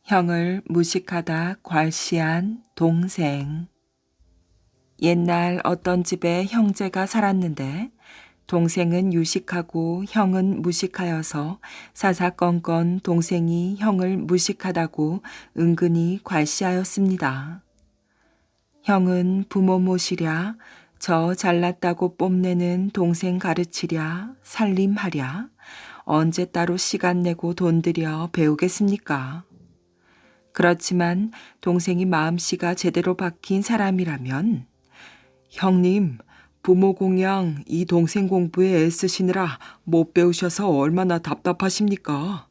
형을 무식하다 괄시한 동생. 옛날 어떤 집에 형제가 살았는데 동생은 유식하고 형은 무식하여서 사사건건 동생이 형을 무식하다고 은근히 괄시하였습니다. 형은 부모 모시랴, 저 잘났다고 뽐내는 동생 가르치랴, 살림하랴, 언제 따로 시간 내고 돈 들여 배우겠습니까? 그렇지만 동생이 마음씨가 제대로 박힌 사람이라면 형님, 부모 공양 이 동생 공부에 애쓰시느라 못 배우셔서 얼마나 답답하십니까?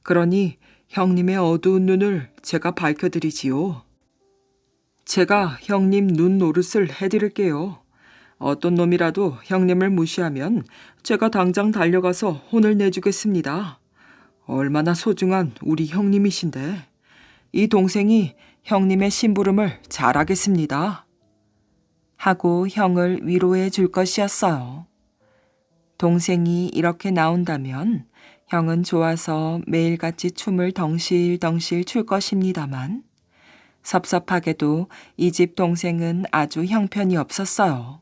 그러니 형님의 어두운 눈을 제가 밝혀드리지요. 제가 형님 눈 노릇을 해드릴게요. 어떤 놈이라도 형님을 무시하면 제가 당장 달려가서 혼을 내주겠습니다. 얼마나 소중한 우리 형님이신데. 이 동생이 형님의 심부름을 잘하겠습니다. 하고 형을 위로해 줄 것이었어요. 동생이 이렇게 나온다면 형은 좋아서 매일같이 춤을 덩실덩실 출 것입니다만 섭섭하게도 이 집 동생은 아주 형편이 없었어요.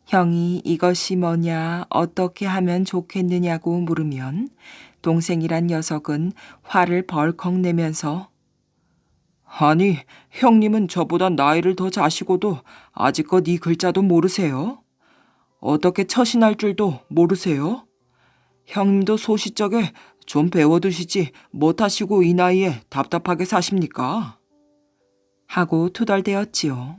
형이 이것이 뭐냐, 어떻게 하면 좋겠느냐고 물으면 동생이란 녀석은 화를 벌컥 내면서 아니, 형님은 저보다 나이를 더 자시고도 아직껏 이 글자도 모르세요? 어떻게 처신할 줄도 모르세요? 형님도 소시적에 좀 배워두시지 못하시고 이 나이에 답답하게 사십니까? 하고 투덜대었지요.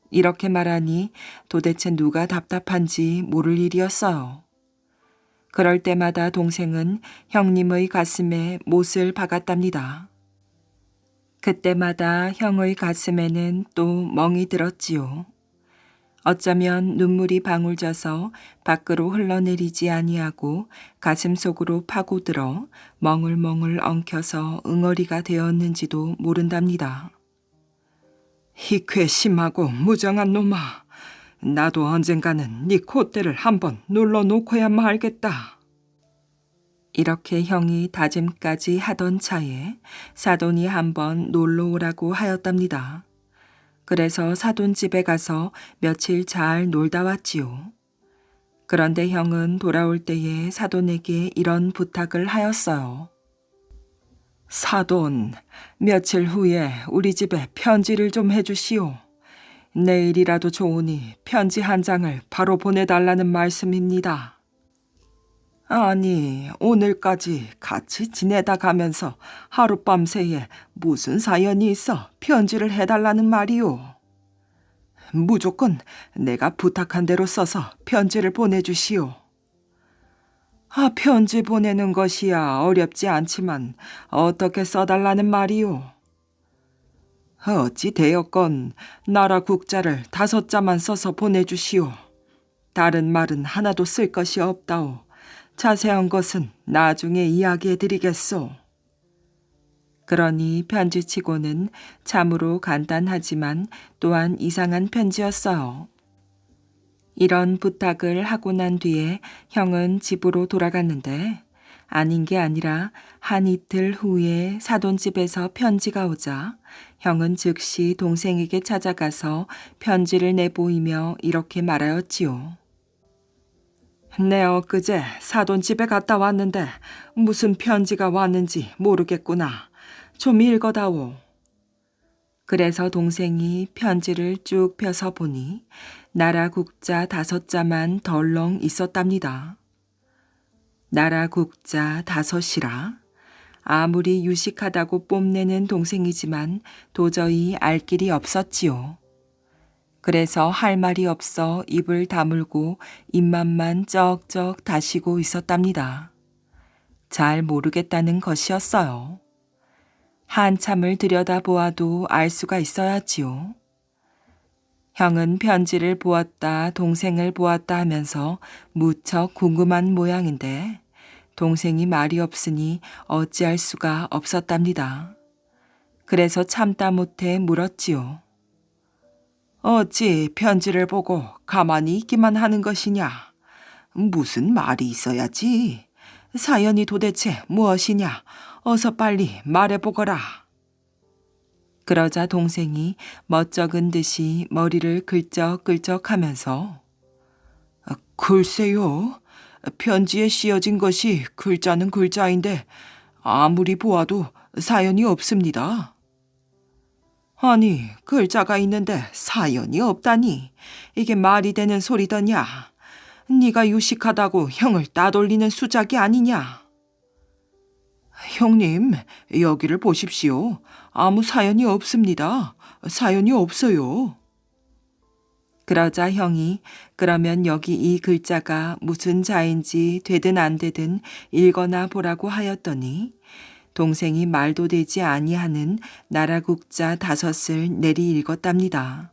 이렇게 말하니 도대체 누가 답답한지 모를 일이었어요. 그럴 때마다 동생은 형님의 가슴에 못을 박았답니다. 그때마다 형의 가슴에는 또 멍이 들었지요. 어쩌면 눈물이 방울 져서 밖으로 흘러내리지 아니하고 가슴 속으로 파고들어 멍울멍울 엉켜서 응어리가 되었는지도 모른답니다. 희쾌심하고 무정한 놈아, 나도 언젠가는 네 콧대를 한번 눌러놓고야 말겠다. 이렇게 형이 다짐까지 하던 차에 사돈이 한번 놀러 오라고 하였답니다. 그래서 사돈 집에 가서 며칠 잘 놀다 왔지요. 그런데 형은 돌아올 때에 사돈에게 이런 부탁을 하였어요. 사돈, 며칠 후에 우리 집에 편지를 좀 해주시오. 내일이라도 좋으니 편지 한 장을 바로 보내달라는 말씀입니다. 아니, 오늘까지 같이 지내다 가면서 하룻밤 새에 무슨 사연이 있어 편지를 해달라는 말이오. 무조건 내가 부탁한 대로 써서 편지를 보내주시오. 편지 보내는 것이야 어렵지 않지만 어떻게 써달라는 말이오. 어찌 되었건 나라 국자를 5자만 써서 보내주시오. 다른 말은 하나도 쓸 것이 없다오. 자세한 것은 나중에 이야기해드리겠소. 그러니 편지치고는 참으로 간단하지만 또한 이상한 편지였어요. 이런 부탁을 하고 난 뒤에 형은 집으로 돌아갔는데 아닌 게 아니라 한 이틀 후에 사돈집에서 편지가 오자 형은 즉시 동생에게 찾아가서 편지를 내보이며 이렇게 말하였지요. 내 엊그제 사돈집에 갔다 왔는데 무슨 편지가 왔는지 모르겠구나. 좀 읽어다오. 그래서 동생이 편지를 쭉 펴서 보니 나라 국자 5자만 덜렁 있었답니다. 나라 국자 5이라. 아무리 유식하다고 뽐내는 동생이지만 도저히 알 길이 없었지요. 그래서 할 말이 없어 입을 다물고 입맛만 쩍쩍 다시고 있었답니다. 잘 모르겠다는 것이었어요. 한참을 들여다보아도 알 수가 있어야지요. 형은 편지를 보았다 동생을 보았다 하면서 무척 궁금한 모양인데 동생이 말이 없으니 어찌할 수가 없었답니다. 그래서 참다 못해 물었지요. 어찌 편지를 보고 가만히 있기만 하는 것이냐? 무슨 말이 있어야지. 사연이 도대체 무엇이냐? 어서 빨리 말해보거라. 그러자 동생이 멋쩍은 듯이 머리를 긁적긁적하면서 글쎄요. 편지에 씌어진 것이 글자는 글자인데 아무리 보아도 사연이 없습니다. 아니, 글자가 있는데 사연이 없다니. 이게 말이 되는 소리더냐. 네가 유식하다고 형을 따돌리는 수작이 아니냐. 형님, 여기를 보십시오. 아무 사연이 없습니다. 사연이 없어요. 그러자 형이 그러면 여기 이 글자가 무슨 자인지 되든 안 되든 읽거나 보라고 하였더니 동생이 말도 되지 아니하는 나라국자 5을 내리 읽었답니다.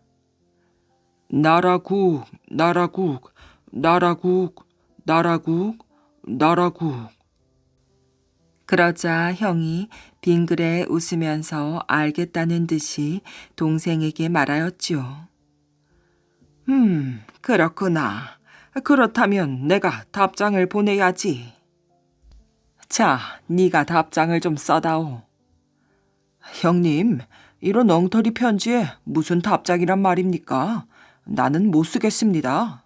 나라국, 나라국, 나라국, 나라국, 나라국. 그러자 형이 빙그레 웃으면서 알겠다는 듯이 동생에게 말하였지요. 그렇구나. 그렇다면 내가 답장을 보내야지. 자, 네가 답장을 좀 써다오. 형님, 이런 엉터리 편지에 무슨 답장이란 말입니까? 나는 못 쓰겠습니다.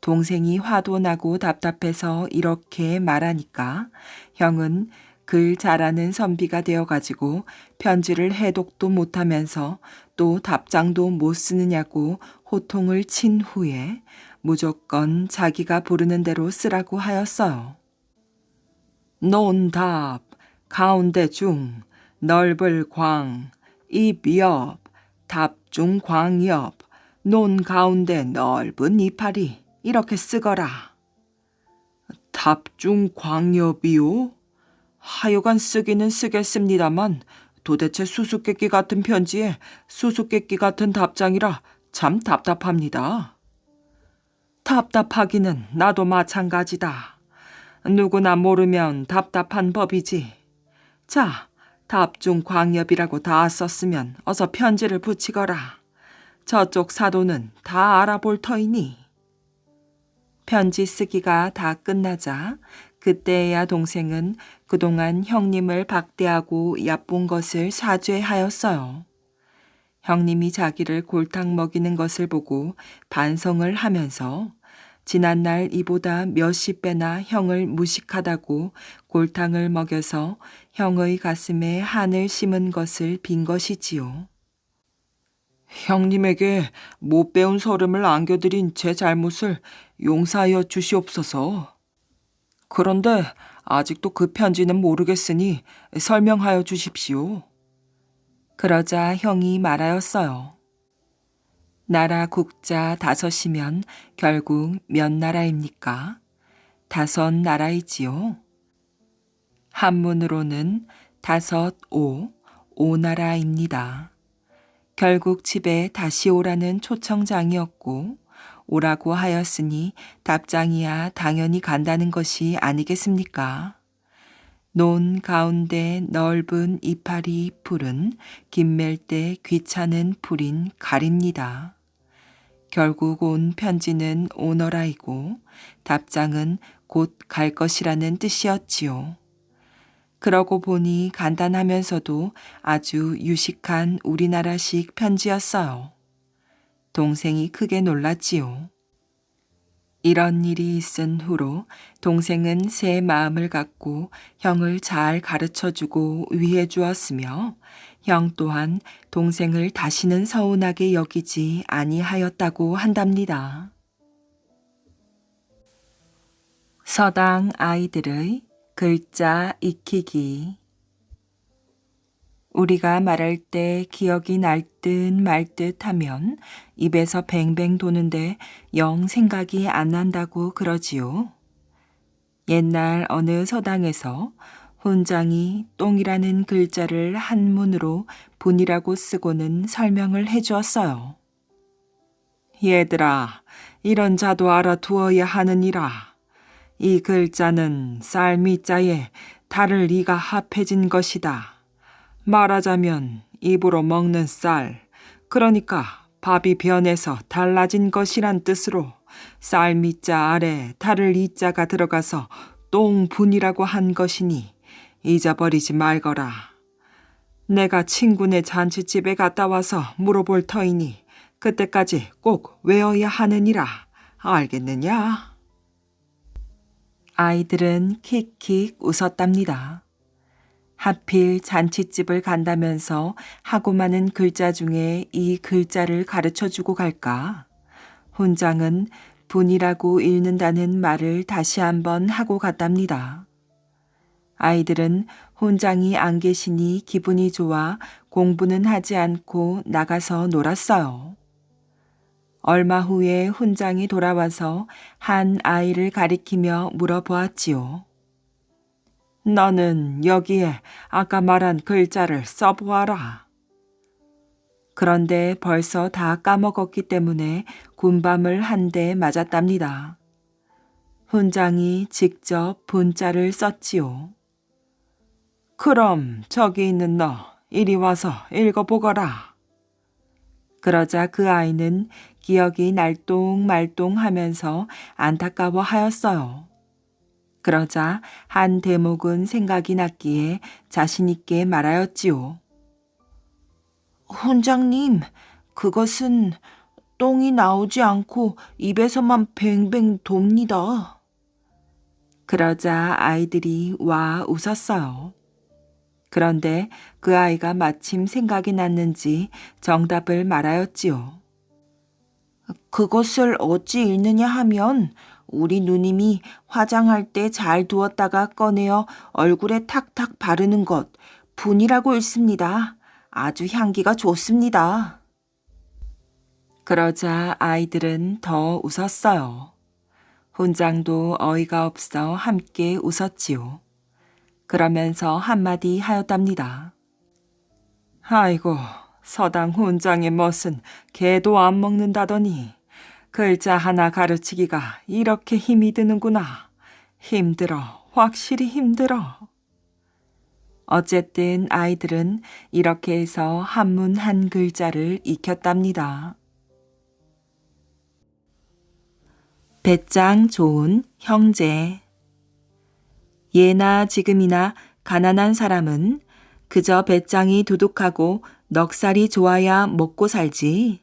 동생이 화도 나고 답답해서 이렇게 말하니까 형은 글 잘하는 선비가 되어가지고 편지를 해독도 못하면서 또 답장도 못 쓰느냐고 호통을 친 후에 무조건 자기가 부르는 대로 쓰라고 하였어요. 논답, 가운데 중, 넓을 광, 입 옆, 답 중 광 옆, 논 가운데 넓은 이파리 이렇게 쓰거라. 답 중 광엽이요? 하여간 쓰기는 쓰겠습니다만 도대체 수수께끼 같은 편지에 수수께끼 같은 답장이라 참 답답합니다. 답답하기는 나도 마찬가지다. 누구나 모르면 답답한 법이지. 자, 답 중 광엽이라고 다 썼으면 어서 편지를 붙이거라. 저쪽 사도는 다 알아볼 터이니. 편지 쓰기가 다 끝나자 그때야 동생은 그동안 형님을 박대하고 얕본 것을 사죄하였어요. 형님이 자기를 골탕 먹이는 것을 보고 반성을 하면서 지난날 이보다 몇십 배나 형을 무식하다고 골탕을 먹여서 형의 가슴에 한을 심은 것을 빈 것이지요. 형님에게 못 배운 서름을 안겨드린 제 잘못을 용서하여 주시옵소서. 그런데 아직도 그 편지는 모르겠으니 설명하여 주십시오. 그러자 형이 말하였어요. 나라 국자 5이면 결국 몇 나라입니까? 5 나라이지요. 한문으로는 5, 5 나라입니다. 결국 집에 다시 오라는 초청장이었고 오라고 하였으니 답장이야 당연히 간다는 것이 아니겠습니까? 논 가운데 넓은 이파리 풀은 김맬 때 귀찮은 풀인 가립니다. 결국 온 편지는 오너라이고 답장은 곧 갈 것이라는 뜻이었지요. 그러고 보니 간단하면서도 아주 유식한 우리나라식 편지였어요. 동생이 크게 놀랐지요. 이런 일이 있은 후로 동생은 새 마음을 갖고 형을 잘 가르쳐주고 위해주었으며 형 또한 동생을 다시는 서운하게 여기지 아니하였다고 한답니다. 서당 아이들의 글자 익히기. 우리가 말할 때 기억이 날 듯 말 듯 하면 입에서 뱅뱅 도는데 영 생각이 안 난다고 그러지요. 옛날 어느 서당에서 훈장이 똥이라는 글자를 한문으로 분이라고 쓰고는 설명을 해주었어요. 얘들아, 이런 자도 알아두어야 하느니라. 이 글자는 쌀미자에 달을 이가 합해진 것이다. 말하자면 입으로 먹는 쌀, 그러니까 밥이 변해서 달라진 것이란 뜻으로 쌀미자 아래 달을 이자가 들어가서 똥분이라고 한 것이니 잊어버리지 말거라. 내가 친구네 잔치집에 갔다 와서 물어볼 터이니 그때까지 꼭 외워야 하느니라. 알겠느냐? 아이들은 킥킥 웃었답니다. 하필 잔치집을 간다면서 하고 많은 글자 중에 이 글자를 가르쳐주고 갈까? 훈장은 분이라고 읽는다는 말을 다시 한번 하고 갔답니다. 아이들은 훈장이 안 계시니 기분이 좋아 공부는 하지 않고 나가서 놀았어요. 얼마 후에 훈장이 돌아와서 한 아이를 가리키며 물어보았지요. 너는 여기에 아까 말한 글자를 써보아라. 그런데 벌써 다 까먹었기 때문에 군밤을 한 대 맞았답니다. 훈장이 직접 분자를 썼지요. 그럼 저기 있는 너 이리 와서 읽어보거라. 그러자 그 아이는 기억이 날똥말똥하면서 안타까워하였어요. 그러자 한 대목은 생각이 났기에 자신 있게 말하였지요. 훈장님, 그것은 똥이 나오지 않고 입에서만 뱅뱅 돕니다. 그러자 아이들이 와 웃었어요. 그런데 그 아이가 마침 생각이 났는지 정답을 말하였지요. 그것을 어찌 읽느냐 하면 우리 누님이 화장할 때 잘 두었다가 꺼내어 얼굴에 탁탁 바르는 것, 분이라고 읽습니다. 아주 향기가 좋습니다. 그러자 아이들은 더 웃었어요. 훈장도 어이가 없어 함께 웃었지요. 그러면서 한마디 하였답니다. 아이고, 서당 훈장의 멋은 개도 안 먹는다더니 글자 하나 가르치기가 이렇게 힘이 드는구나. 힘들어, 확실히 힘들어. 어쨌든 아이들은 이렇게 해서 한문 한 글자를 익혔답니다. 배짱 좋은 형제. 예나 지금이나 가난한 사람은 그저 배짱이 두둑하고 넉살이 좋아야 먹고 살지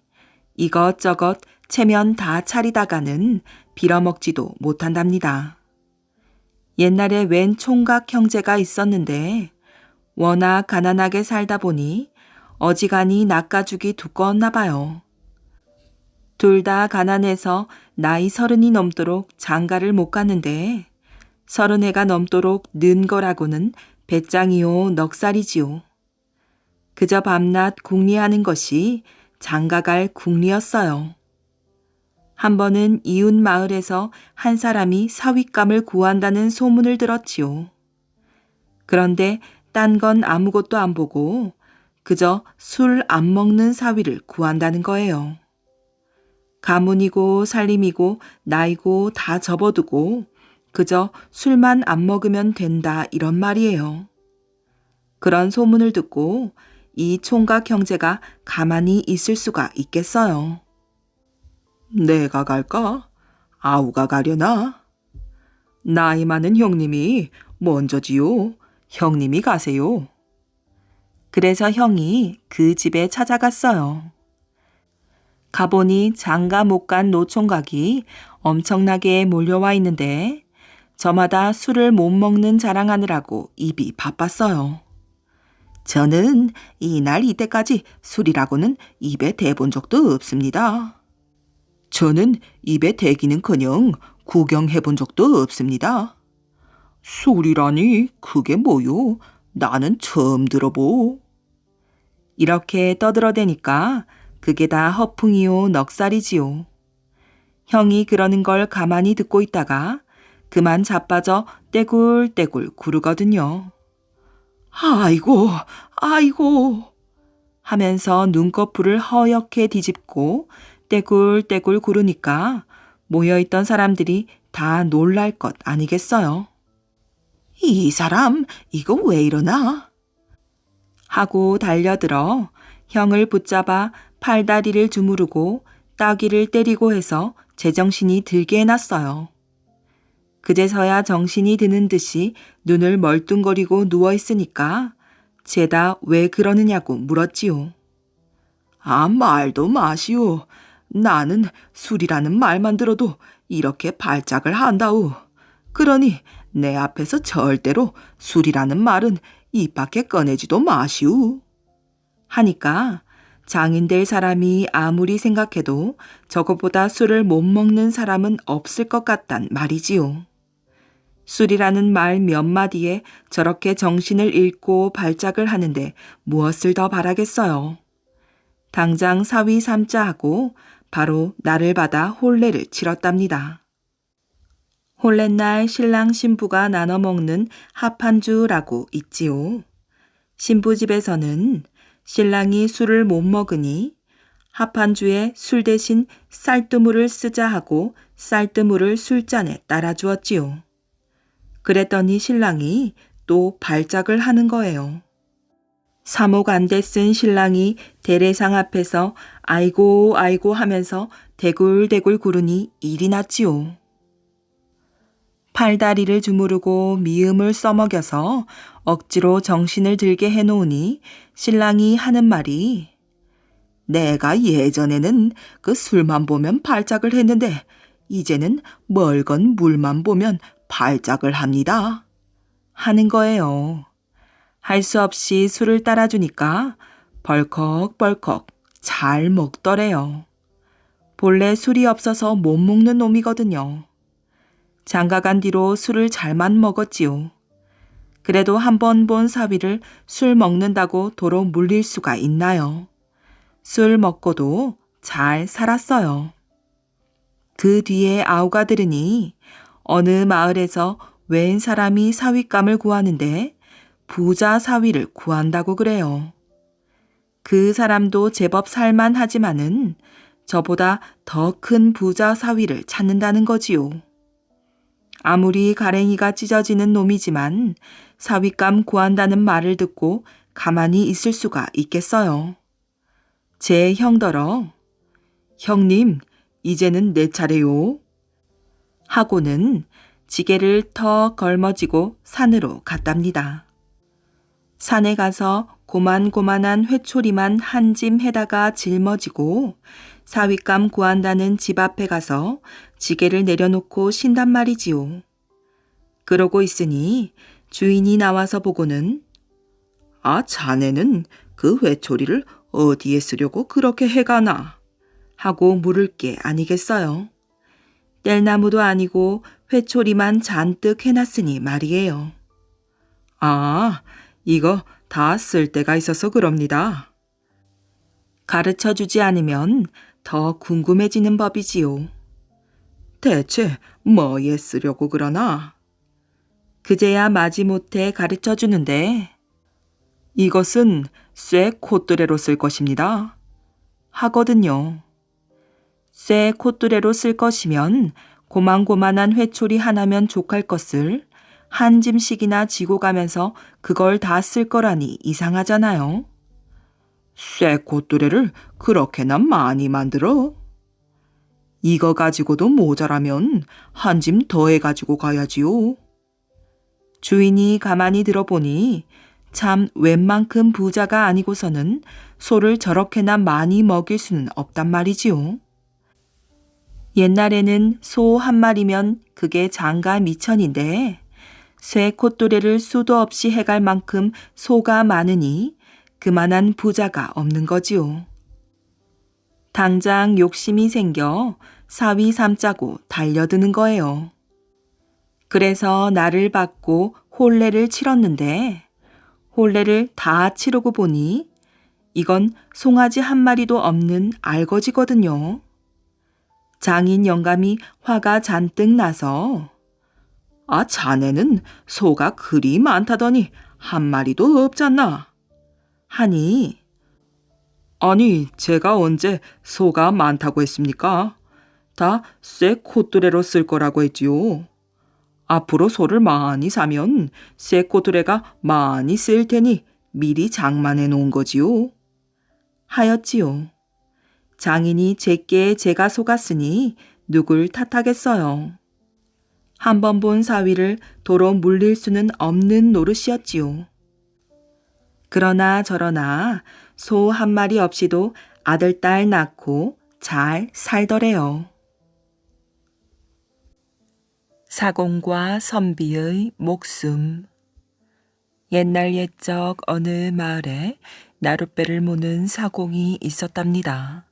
이것저것 체면 다 차리다가는 빌어먹지도 못한답니다. 옛날에 웬 총각 형제가 있었는데 워낙 가난하게 살다 보니 어지간히 낚아죽이 두꺼웠나 봐요. 둘 다 가난해서 나이 30이 넘도록 장가를 못 갔는데 30해가 넘도록 는 거라고는 배짱이요 넉살이지요. 그저 밤낮 궁리하는 것이 장가갈 궁리였어요. 한 번은 이웃 마을에서 한 사람이 사윗감을 구한다는 소문을 들었지요. 그런데 딴 건 아무것도 안 보고 그저 술 안 먹는 사위를 구한다는 거예요. 가문이고 살림이고 나이고 다 접어두고 그저 술만 안 먹으면 된다 이런 말이에요. 그런 소문을 듣고 이 총각 형제가 가만히 있을 수가 있겠어요. 내가 갈까? 아우가 가려나? 나이 많은 형님이 먼저지요. 형님이 가세요. 그래서 형이 그 집에 찾아갔어요. 가보니 장가 못 간 노총각이 엄청나게 몰려와 있는데 저마다 술을 못 먹는 자랑하느라고 입이 바빴어요. 저는 이날 이때까지 술이라고는 입에 대본 적도 없습니다. 저는 입에 대기는커녕 구경해 본 적도 없습니다. 술이라니 그게 뭐요? 나는 처음 들어보. 이렇게 떠들어대니까 그게 다 허풍이요 넉살이지요. 형이 그러는 걸 가만히 듣고 있다가 그만 자빠져 떼굴떼굴 구르거든요. 아이고, 아이고 하면서 눈꺼풀을 허옇게 뒤집고 떼굴떼굴 구르니까 모여있던 사람들이 다 놀랄 것 아니겠어요. 이 사람 이거 왜 이러나? 하고 달려들어 형을 붙잡아 팔다리를 주무르고 따귀를 때리고 해서 제정신이 들게 해놨어요. 그제서야 정신이 드는 듯이 눈을 멀뚱거리고 누워있으니까 죄다 왜 그러느냐고 물었지요. 아, 말도 마시오. 나는 술이라는 말만 들어도 이렇게 발작을 한다우. 그러니 내 앞에서 절대로 술이라는 말은 입 밖에 꺼내지도 마시오. 하니까 장인 될 사람이 아무리 생각해도 저것보다 술을 못 먹는 사람은 없을 것 같단 말이지요. 술이라는 말 몇 마디에 저렇게 정신을 잃고 발작을 하는데 무엇을 더 바라겠어요. 당장 사위 삼자 하고 바로 나를 받아 혼례를 치렀답니다. 혼례날 신랑 신부가 나눠 먹는 합한주라고 있지요. 신부 집에서는 신랑이 술을 못 먹으니 합한주에 술 대신 쌀뜨물을 쓰자 하고 쌀뜨물을 술잔에 따라 주었지요. 그랬더니 신랑이 또 발작을 하는 거예요. 사목 안대 쓴 신랑이 대례상 앞에서 아이고 아이고 하면서 대굴대굴 구르니 일이 났지요. 팔다리를 주무르고 미음을 써먹여서 억지로 정신을 들게 해놓으니 신랑이 하는 말이 내가 예전에는 그 술만 보면 발작을 했는데 이제는 멀건 물만 보면 발작을 합니다. 하는 거예요. 할 수 없이 술을 따라주니까 벌컥벌컥 잘 먹더래요. 본래 술이 없어서 못 먹는 놈이거든요. 장가간 뒤로 술을 잘만 먹었지요. 그래도 한 번 본 사위를 술 먹는다고 도로 물릴 수가 있나요? 술 먹고도 잘 살았어요. 그 뒤에 아우가 들으니 어느 마을에서 웬 사람이 사위감을 구하는데 부자 사위를 구한다고 그래요. 그 사람도 제법 살만하지만은 저보다 더 큰 부자 사위를 찾는다는 거지요. 아무리 가랭이가 찢어지는 놈이지만 사위감 구한다는 말을 듣고 가만히 있을 수가 있겠어요. 제 형더러 형님 이제는 내 차례요 하고는 지게를 터 걸머지고 산으로 갔답니다. 산에 가서 고만고만한 회초리만 한 짐 해다가 짊어지고 사윗감 구한다는 집 앞에 가서 지게를 내려놓고 쉰단 말이지요. 그러고 있으니 주인이 나와서 보고는 아, 자네는 그 회초리를 어디에 쓰려고 그렇게 해가나? 하고 물을 게 아니겠어요. 뗄나무도 아니고 회초리만 잔뜩 해놨으니 말이에요. 아, 이거 다 쓸 데가 있어서 그럽니다. 가르쳐주지 않으면 더 궁금해지는 법이지요. 대체 뭐에 쓰려고 그러나? 그제야 마지못해 가르쳐주는데 이것은 쇠 콧뚜레로 쓸 것입니다. 하거든요. 쇠 콧뚜레로 쓸 것이면 고만고만한 회초리 하나면 족할 것을 한 짐씩이나 지고 가면서 그걸 다 쓸 거라니 이상하잖아요. 쇠 콧뚜레를 그렇게나 많이 만들어? 이거 가지고도 모자라면 한 짐 더해 가지고 가야지요. 주인이 가만히 들어보니 참 웬만큼 부자가 아니고서는 소를 저렇게나 많이 먹일 수는 없단 말이지요. 옛날에는 소 한 마리면 그게 장가 미천인데 쇠 콧뚜레를 수도 없이 해갈 만큼 소가 많으니 그만한 부자가 없는 거지요. 당장 욕심이 생겨 사위 삼자고 달려드는 거예요. 그래서 나를 받고 혼례를 치렀는데 혼례를 다 치르고 보니 이건 송아지 한 마리도 없는 알거지거든요. 장인 영감이 화가 잔뜩 나서 아, 자네는 소가 그리 많다더니 한 마리도 없잖나 하니 아니, 제가 언제 소가 많다고 했습니까? 다 쇠 콧뚜레로 쓸 거라고 했지요. 앞으로 소를 많이 사면 쇠 콧뚜레가 많이 쓰일 테니 미리 장만해 놓은 거지요. 하였지요. 장인이 제게 제가 속았으니 누굴 탓하겠어요. 한 번 본 사위를 도로 물릴 수는 없는 노릇이었지요. 그러나 저러나 소 한 마리 없이도 아들, 딸 낳고 잘 살더래요. 사공과 선비의 목숨. 옛날 옛적 어느 마을에 나룻배를 모는 사공이 있었답니다.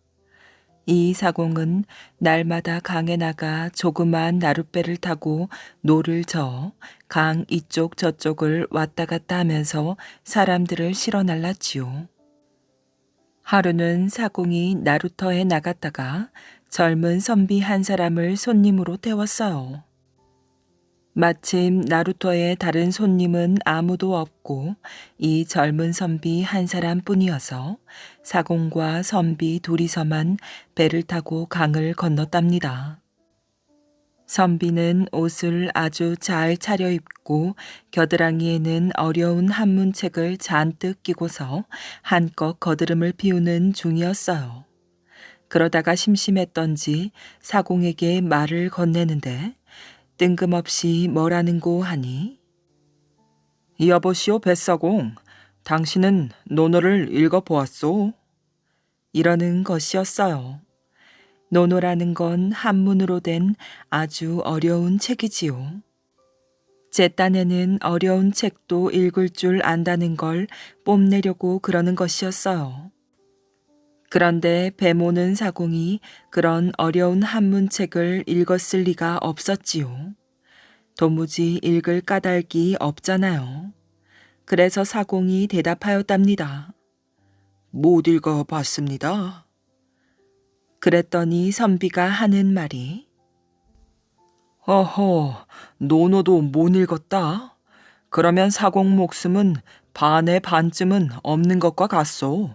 이 사공은 날마다 강에 나가 조그만 나룻배를 타고 노를 저어 강 이쪽 저쪽을 왔다 갔다 하면서 사람들을 실어 날랐지요. 하루는 사공이 나루터에 나갔다가 젊은 선비 한 사람을 손님으로 태웠어요. 마침 나루터에 다른 손님은 아무도 없고 이 젊은 선비 한 사람뿐이어서 사공과 선비 둘이서만 배를 타고 강을 건넜답니다. 선비는 옷을 아주 잘 차려입고 겨드랑이에는 어려운 한문책을 잔뜩 끼고서 한껏 거드름을 피우는 중이었어요. 그러다가 심심했던지 사공에게 말을 건네는데 뜬금없이 뭐라는고 하니 여보시오 뱃사공, 당신은 논어를 읽어보았소? 이러는 것이었어요. 논어라는 건 한문으로 된 아주 어려운 책이지요. 제 딴에는 어려운 책도 읽을 줄 안다는 걸 뽐내려고 그러는 것이었어요. 그런데 배 모는 사공이 그런 어려운 한문책을 읽었을 리가 없었지요. 도무지 읽을 까닭이 없잖아요. 그래서 사공이 대답하였답니다. 못 읽어봤습니다. 그랬더니 선비가 하는 말이 어허, 논어도 못 읽었다. 그러면 사공 목숨은 반의 반쯤은 없는 것과 같소.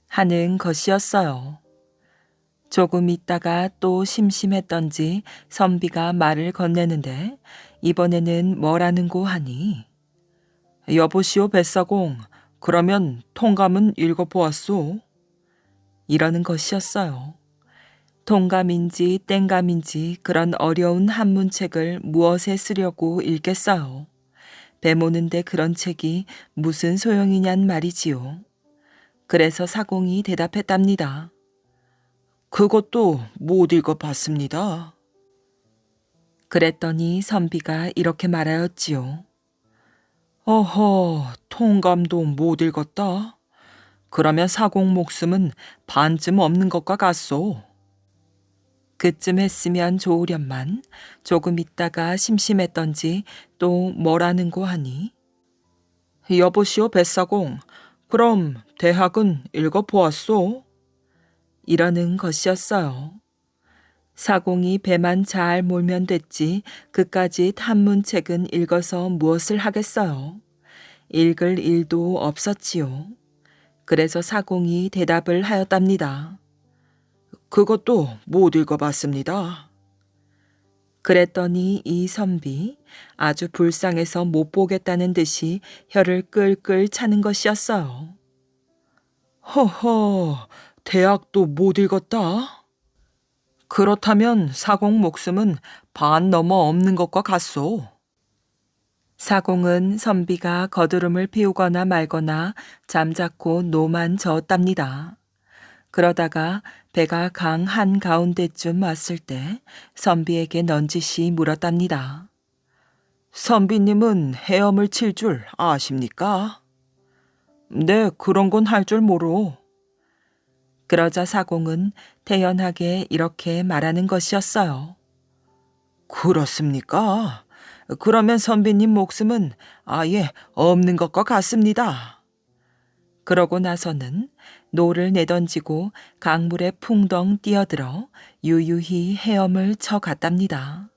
하는 것이었어요. 조금 있다가 또 심심했던지 선비가 말을 건네는데 이번에는 뭐라는고 하니 여보시오 뱃사공, 그러면 통감은 읽어보았소? 이러는 것이었어요. 통감인지 땡감인지 그런 어려운 한문책을 무엇에 쓰려고 읽겠어요. 배 모는데 그런 책이 무슨 소용이냔 말이지요. 그래서 사공이 대답했답니다. 그것도 못 읽어봤습니다. 그랬더니 선비가 이렇게 말하였지요. 어허, 통감도 못 읽었다. 그러면 사공 목숨은 반쯤 없는 것과 같소. 그쯤 했으면 좋으련만 조금 있다가 심심했던지 또 뭐라는고 하니 여보시오 뱃사공, 그럼 대학은 읽어보았소? 이러는 것이었어요. 사공이 배만 잘 몰면 됐지 그까짓 한문책은 읽어서 무엇을 하겠어요. 읽을 일도 없었지요. 그래서 사공이 대답을 하였답니다. 그것도 못 읽어봤습니다. 그랬더니 이 선비 아주 불쌍해서 못 보겠다는 듯이 혀를 끌끌 차는 것이었어요. 허허, 대학도 못 읽었다? 그렇다면 사공 목숨은 반 넘어 없는 것과 같소. 사공은 선비가 거드름을 피우거나 말거나 잠자코 노만 저었답니다. 그러다가 배가 강 한가운데쯤 왔을 때 선비에게 넌지시 물었답니다. 선비님은 헤엄을 칠 줄 아십니까? 네, 그런 건 할 줄 모르. 그러자 사공은 태연하게 이렇게 말하는 것이었어요. 그렇습니까? 그러면 선비님 목숨은 아예 없는 것과 같습니다. 그러고 나서는 노를 내던지고 강물에 풍덩 뛰어들어 유유히 헤엄을 쳐 갔답니다.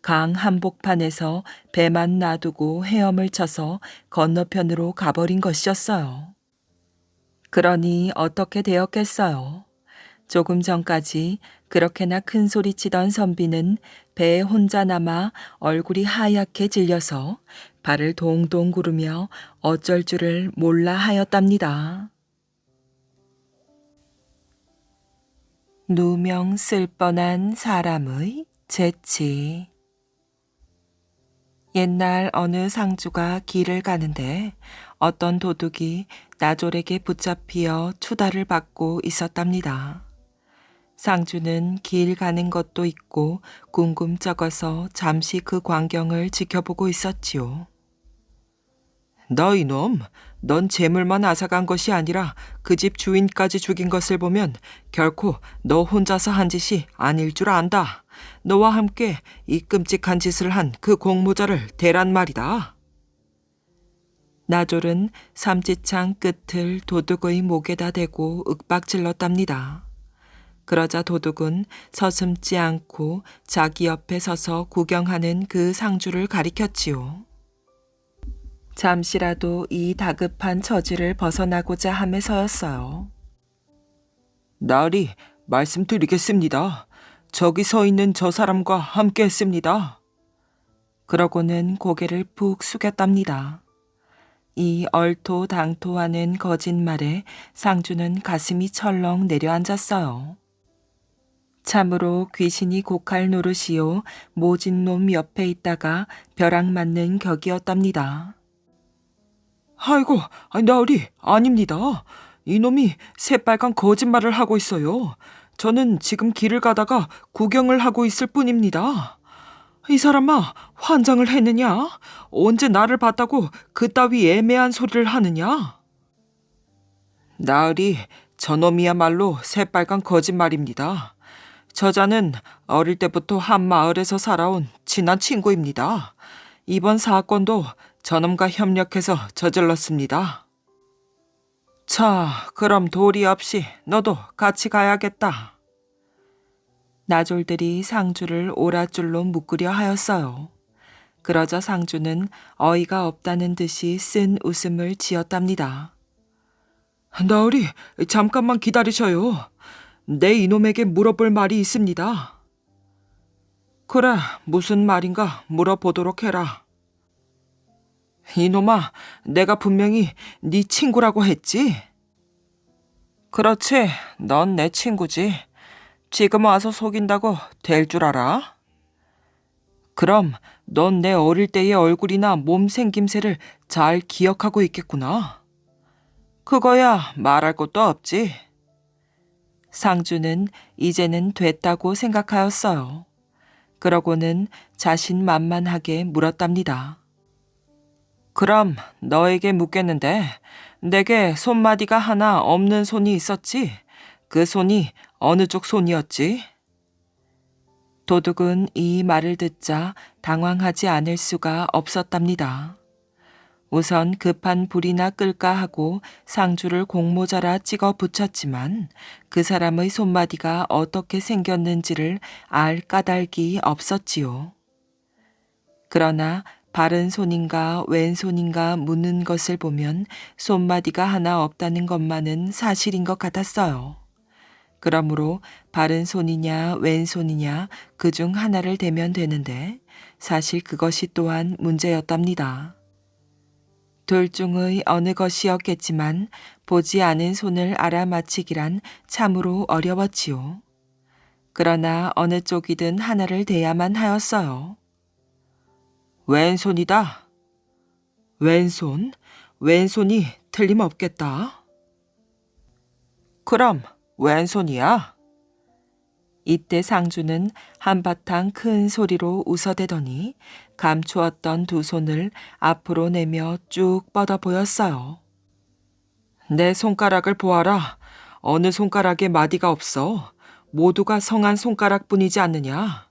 강 한복판에서 배만 놔두고 헤엄을 쳐서 건너편으로 가버린 것이었어요. 그러니 어떻게 되었겠어요? 조금 전까지 그렇게나 큰 소리 치던 선비는 배에 혼자 남아 얼굴이 하얗게 질려서 발을 동동 구르며 어쩔 줄을 몰라 하였답니다. 누명 쓸 뻔한 사람의 재치. 옛날 어느 상주가 길을 가는데 어떤 도둑이 나졸에게 붙잡히어 추다를 받고 있었답니다. 상주는 길 가는 것도 있고 궁금쩍어서 잠시 그 광경을 지켜보고 있었지요. 너 이놈, 넌 재물만 앗아간 것이 아니라 그 집 주인까지 죽인 것을 보면 결코 너 혼자서 한 짓이 아닐 줄 안다. 너와 함께 이 끔찍한 짓을 한 그 공모자를 대란 말이다. 나졸은 삼지창 끝을 도둑의 목에다 대고 윽박질렀답니다. 그러자 도둑은 서슴지 않고 자기 옆에 서서 구경하는 그 상주를 가리켰지요. 잠시라도 이 다급한 처지를 벗어나고자 함에서였어요. 나으리, 말씀드리겠습니다. 저기 서 있는 저 사람과 함께 했습니다. 그러고는 고개를 푹 숙였답니다. 이 얼토당토하는 거짓말에 상주는 가슴이 철렁 내려앉았어요. 참으로 귀신이 곡할 노릇이요 모진 놈 옆에 있다가 벼락 맞는 격이었답니다. 아이고, 나으리, 아닙니다. 이놈이 새빨간 거짓말을 하고 있어요. 저는 지금 길을 가다가 구경을 하고 있을 뿐입니다. 이 사람아, 환장을 했느냐? 언제 나를 봤다고 그따위 애매한 소리를 하느냐? 나으리, 저놈이야말로 새빨간 거짓말입니다. 저자는 어릴 때부터 한 마을에서 살아온 친한 친구입니다. 이번 사건도 저놈과 협력해서 저질렀습니다. 자, 그럼 도리 없이 너도 같이 가야겠다. 나졸들이 상주를 오랏줄로 묶으려 하였어요. 그러자 상주는 어이가 없다는 듯이 쓴 웃음을 지었답니다. 나으리, 잠깐만 기다리셔요. 내 이놈에게 물어볼 말이 있습니다. 그래, 무슨 말인가 물어보도록 해라. 이놈아, 내가 분명히 네 친구라고 했지? 그렇지, 넌 내 친구지. 지금 와서 속인다고 될 줄 알아? 그럼 넌 내 어릴 때의 얼굴이나 몸 생김새를 잘 기억하고 있겠구나. 그거야 말할 것도 없지. 상주는 이제는 됐다고 생각하였어요. 그러고는 자신만만하게 물었답니다. 그럼 너에게 묻겠는데 내게 손마디가 하나 없는 손이 있었지? 그 손이 어느 쪽 손이었지? 도둑은 이 말을 듣자 당황하지 않을 수가 없었답니다. 우선 급한 불이나 끌까 하고 상주를 공모자라 찍어 붙였지만 그 사람의 손마디가 어떻게 생겼는지를 알 까닭이 없었지요. 그러나 바른 손인가 왼손인가 묻는 것을 보면 손마디가 하나 없다는 것만은 사실인 것 같았어요. 그러므로 바른 손이냐 왼손이냐 그중 하나를 대면 되는데 사실 그것이 또한 문제였답니다. 둘 중의 어느 것이었겠지만 보지 않은 손을 알아맞히기란 참으로 어려웠지요. 그러나 어느 쪽이든 하나를 대야만 하였어요. 왼손이다. 왼손? 왼손이 틀림없겠다. 그럼 왼손이야? 이때 상주는 한바탕 큰 소리로 웃어대더니 감추었던 두 손을 앞으로 내며 쭉 뻗어 보였어요. 내 손가락을 보아라. 어느 손가락에 마디가 없어. 모두가 성한 손가락뿐이지 않느냐.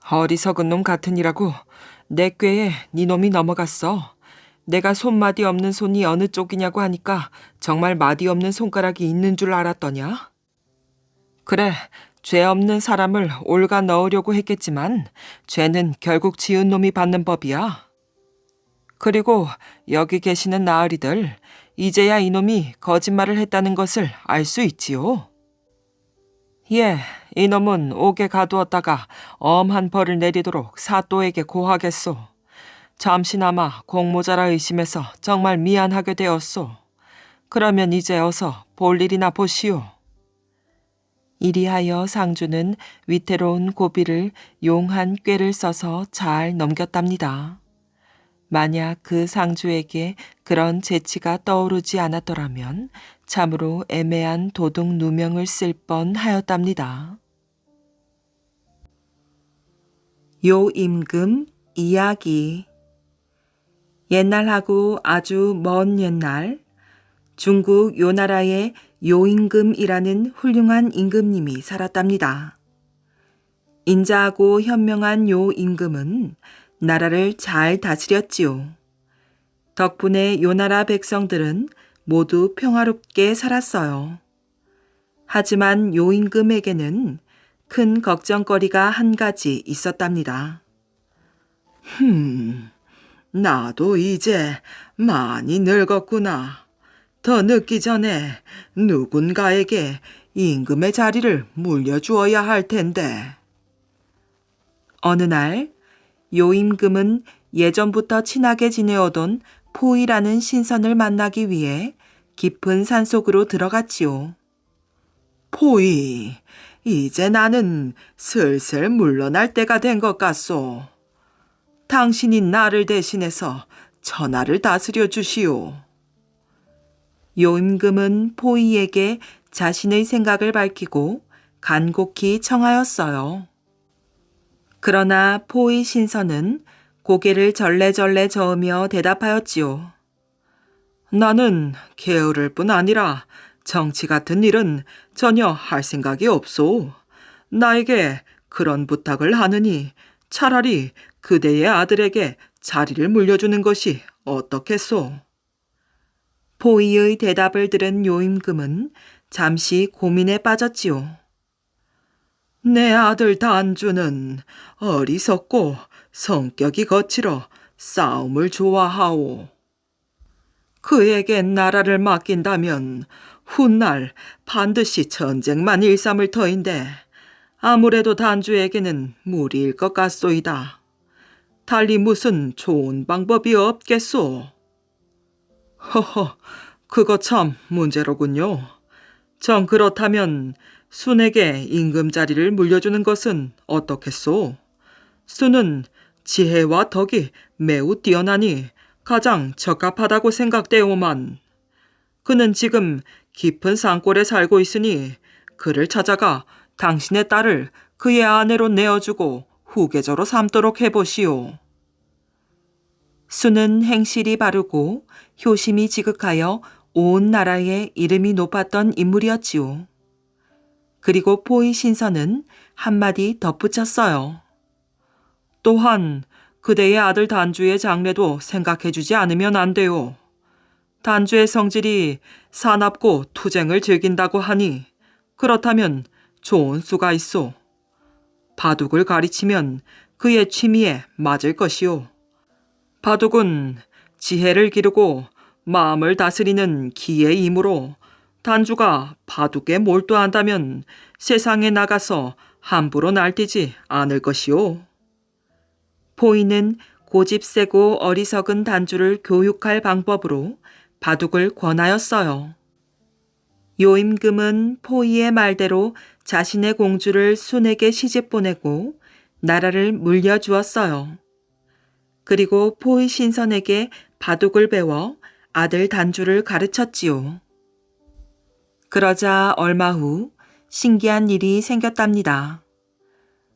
어리석은 놈 같으니라고 내 꾀에 네 놈이 넘어갔어. 내가 손마디 없는 손이 어느 쪽이냐고 하니까 정말 마디 없는 손가락이 있는 줄 알았더냐? 그래, 죄 없는 사람을 올가 넣으려고 했겠지만 죄는 결국 지은 놈이 받는 법이야. 그리고 여기 계시는 나으리들, 이제야 이놈이 거짓말을 했다는 것을 알 수 있지요. 예, 이놈은 옥에 가두었다가 엄한 벌을 내리도록 사또에게 고하겠소. 잠시나마 공모자라 의심해서 정말 미안하게 되었소. 그러면 이제 어서 볼 일이나 보시오. 이리하여 상주는 위태로운 고비를 용한 꾀를 써서 잘 넘겼답니다. 만약 그 상주에게 그런 재치가 떠오르지 않았더라면 참으로 애매한 도둑 누명을 쓸 뻔하였답니다. 요임금 이야기. 옛날하고 아주 먼 옛날 중국 요나라에 요임금이라는 훌륭한 임금님이 살았답니다. 인자하고 현명한 요임금은 나라를 잘 다스렸지요. 덕분에 요나라 백성들은 모두 평화롭게 살았어요. 하지만 요임금에게는 큰 걱정거리가 한 가지 있었답니다. 나도 이제 많이 늙었구나. 더 늙기 전에 누군가에게 임금의 자리를 물려주어야 할 텐데. 어느 날 요임금은 예전부터 친하게 지내오던 포이라는 신선을 만나기 위해 깊은 산속으로 들어갔지요. 포이, 이제 나는 슬슬 물러날 때가 된 것 같소. 당신이 나를 대신해서 천하를 다스려 주시오. 요임금은 포이에게 자신의 생각을 밝히고 간곡히 청하였어요. 그러나 포이 신선은 고개를 절레절레 저으며 대답하였지요. 나는 게으를 뿐 아니라 정치 같은 일은 전혀 할 생각이 없소. 나에게 그런 부탁을 하느니 차라리 그대의 아들에게 자리를 물려주는 것이 어떻겠소? 포이의 대답을 들은 요임금은 잠시 고민에 빠졌지요. 내 아들 단주는 어리석고 성격이 거칠어 싸움을 좋아하오. 그에게 나라를 맡긴다면 훗날 반드시 전쟁만 일삼을 터인데 아무래도 단주에게는 무리일 것 같소이다. 달리 무슨 좋은 방법이 없겠소? 허허, 그거 참 문제로군요. 정 그렇다면 순에게 임금 자리를 물려주는 것은 어떻겠소? 순은 지혜와 덕이 매우 뛰어나니 가장 적합하다고 생각되오만 그는 지금 깊은 산골에 살고 있으니 그를 찾아가 당신의 딸을 그의 아내로 내어주고 후계자로 삼도록 해보시오. 수는 행실이 바르고 효심이 지극하여 온 나라에 이름이 높았던 인물이었지요. 그리고 포이 신선은 한마디 덧붙였어요. 또한 그대의 아들 단주의 장래도 생각해주지 않으면 안 돼요. 단주의 성질이 사납고 투쟁을 즐긴다고 하니 그렇다면 좋은 수가 있소. 바둑을 가르치면 그의 취미에 맞을 것이오. 바둑은 지혜를 기르고 마음을 다스리는 기의 힘으로 단주가 바둑에 몰두한다면 세상에 나가서 함부로 날뛰지 않을 것이오. 포이는 고집세고 어리석은 단주를 교육할 방법으로 바둑을 권하였어요. 요임금은 포이의 말대로 자신의 공주를 순에게 시집 보내고 나라를 물려주었어요. 그리고 포이 신선에게 바둑을 배워 아들 단주를 가르쳤지요. 그러자 얼마 후 신기한 일이 생겼답니다.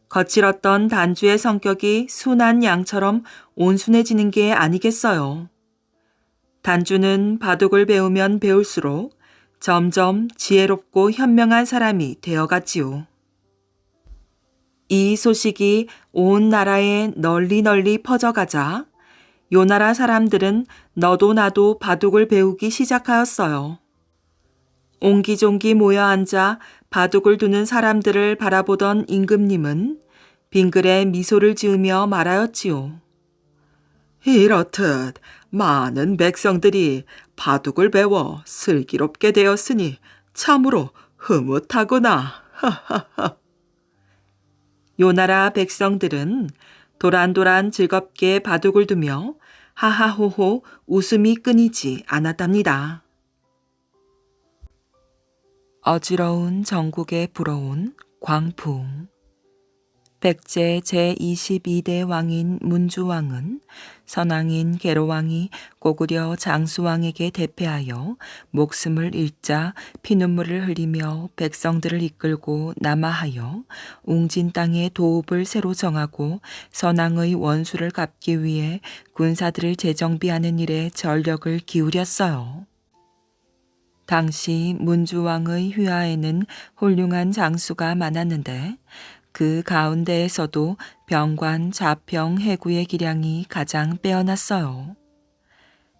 거칠었던 단주의 성격이 순한 양처럼 온순해지는 게 아니겠어요. 단주는 바둑을 배우면 배울수록 점점 지혜롭고 현명한 사람이 되어갔지요. 이 소식이 온 나라에 널리 퍼져가자 요나라 사람들은 너도 나도 바둑을 배우기 시작하였어요. 옹기종기 모여 앉아 바둑을 두는 사람들을 바라보던 임금님은 빙글에 미소를 지으며 말하였지요. 이렇듯 많은 백성들이 바둑을 배워 슬기롭게 되었으니 참으로 흐뭇하구나. 요나라 백성들은 도란도란 즐겁게 바둑을 두며 하하호호 웃음이 끊이지 않았답니다. 어지러운 전국에 불어온 광풍. 백제 제22대 왕인 문주왕은 선왕인 계로왕이 고구려 장수왕에게 대패하여 목숨을 잃자 피눈물을 흘리며 백성들을 이끌고 남하하여 웅진 땅의 도읍을 새로 정하고 선왕의 원수를 갚기 위해 군사들을 재정비하는 일에 전력을 기울였어요. 당시 문주왕의 휘하에는 훌륭한 장수가 많았는데 그 가운데에서도 병관, 자평, 해구의 기량이 가장 빼어났어요.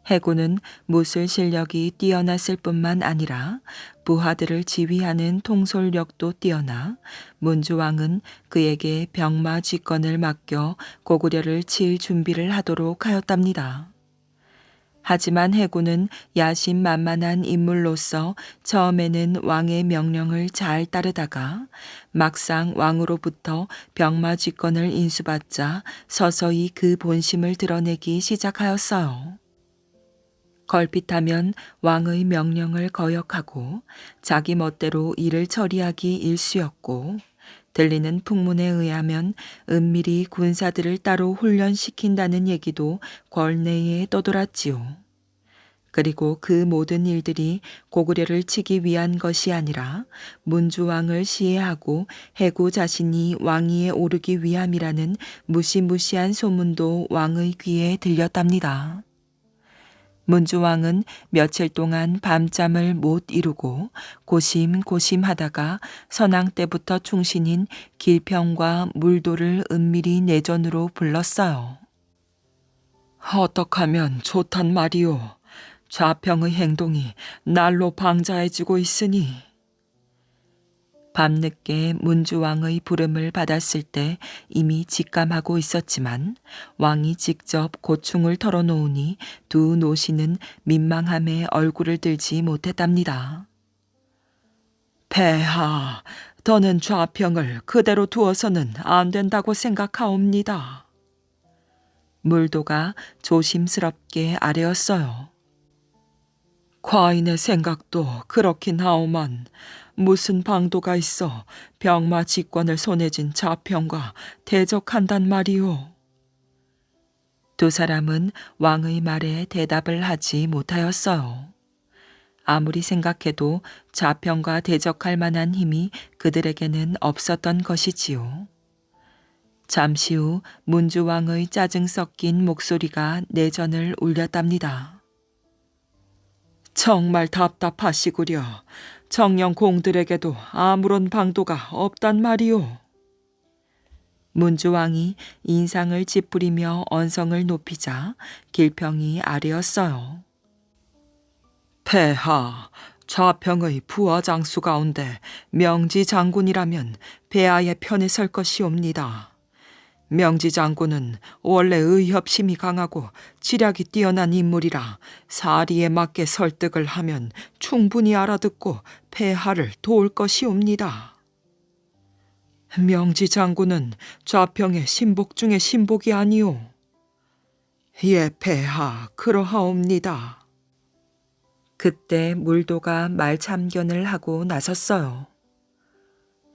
해구는 무술 실력이 뛰어났을 뿐만 아니라 부하들을 지휘하는 통솔력도 뛰어나 문주왕은 그에게 병마 쥐권을 맡겨 고구려를 칠 준비를 하도록 하였답니다. 하지만 해구는 야심만만한 인물로서 처음에는 왕의 명령을 잘 따르다가 막상 왕으로부터 병마 쥐권을 인수받자 서서히 그 본심을 드러내기 시작하였어요. 걸핏하면 왕의 명령을 거역하고 자기 멋대로 일을 처리하기 일쑤였고 들리는 풍문에 의하면 은밀히 군사들을 따로 훈련시킨다는 얘기도 궐내에 떠돌았지요. 그리고 그 모든 일들이 고구려를 치기 위한 것이 아니라 문주왕을 시해하고 해구 자신이 왕위에 오르기 위함이라는 무시무시한 소문도 왕의 귀에 들렸답니다. 문주왕은 며칠 동안 밤잠을 못 이루고 고심고심하다가 선왕 때부터 충신인 길평과 물도를 은밀히 내전으로 불렀어요. 어떡하면 좋단 말이오. 좌평의 행동이 날로 방자해지고 있으니. 밤늦게 문주왕의 부름을 받았을 때 이미 직감하고 있었지만 왕이 직접 고충을 털어놓으니 두 노신은 민망함에 얼굴을 들지 못했답니다. 폐하, 더는 좌평을 그대로 두어서는 안 된다고 생각하옵니다. 물도가 조심스럽게 아뢰었어요. 과인의 생각도 그렇긴 하오만 무슨 방도가 있어 병마 직권을 손에 쥔 좌평과 대적한단 말이오. 두 사람은 왕의 말에 대답을 하지 못하였어요. 아무리 생각해도 좌평과 대적할 만한 힘이 그들에게는 없었던 것이지요. 잠시 후 문주왕의 짜증 섞인 목소리가 내전을 울렸답니다. 정말 답답하시구려. 정령 공들에게도 아무런 방도가 없단 말이오. 문주왕이 인상을 찌푸리며 언성을 높이자 길평이 아뢰었어요. 폐하, 좌평의 부하 장수 가운데 명지 장군이라면 폐하의 편에 설 것이옵니다. 명지 장군은 원래 의협심이 강하고 지략이 뛰어난 인물이라 사리에 맞게 설득을 하면 충분히 알아듣고 폐하를 도울 것이옵니다. 명지 장군은 좌평의 신복 중의 신복이 아니오. 예, 폐하, 그러하옵니다. 그때 물도가 말참견을 하고 나섰어요.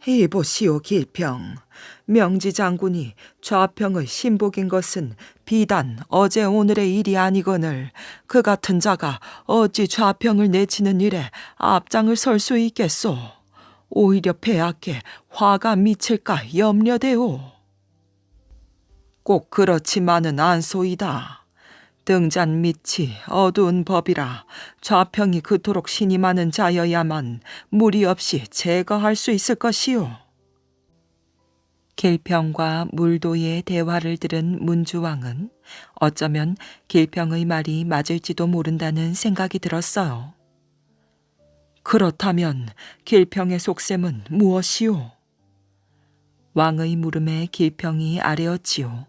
이보시오 길평, 명지 장군이 좌평의 신복인 것은 비단 어제 오늘의 일이 아니거늘 그 같은 자가 어찌 좌평을 내치는 일에 앞장을 설 수 있겠소. 오히려 폐하께 화가 미칠까 염려되오. 꼭 그렇지만은 않소이다. 등잔 밑이 어두운 법이라 좌평이 그토록 신이 많은 자여야만 무리 없이 제거할 수 있을 것이오. 길평과 물도의 대화를 들은 문주왕은 어쩌면 길평의 말이 맞을지도 모른다는 생각이 들었어요. 그렇다면 길평의 속셈은 무엇이오? 왕의 물음에 길평이 아뢰었지요.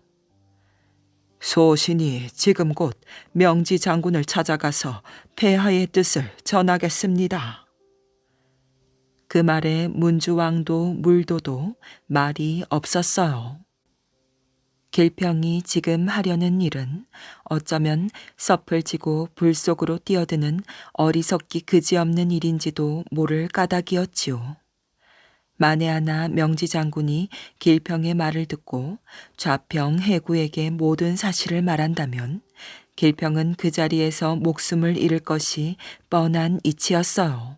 소신이 지금 곧 명지 장군을 찾아가서 폐하의 뜻을 전하겠습니다. 그 말에 문주왕도 물도도 말이 없었어요. 길평이 지금 하려는 일은 어쩌면 섭을 지고 불 속으로 뛰어드는 어리석기 그지없는 일인지도 모를 까닭이었지요. 만에 하나 명지 장군이 길평의 말을 듣고 좌평 해구에게 모든 사실을 말한다면 길평은 그 자리에서 목숨을 잃을 것이 뻔한 이치였어요.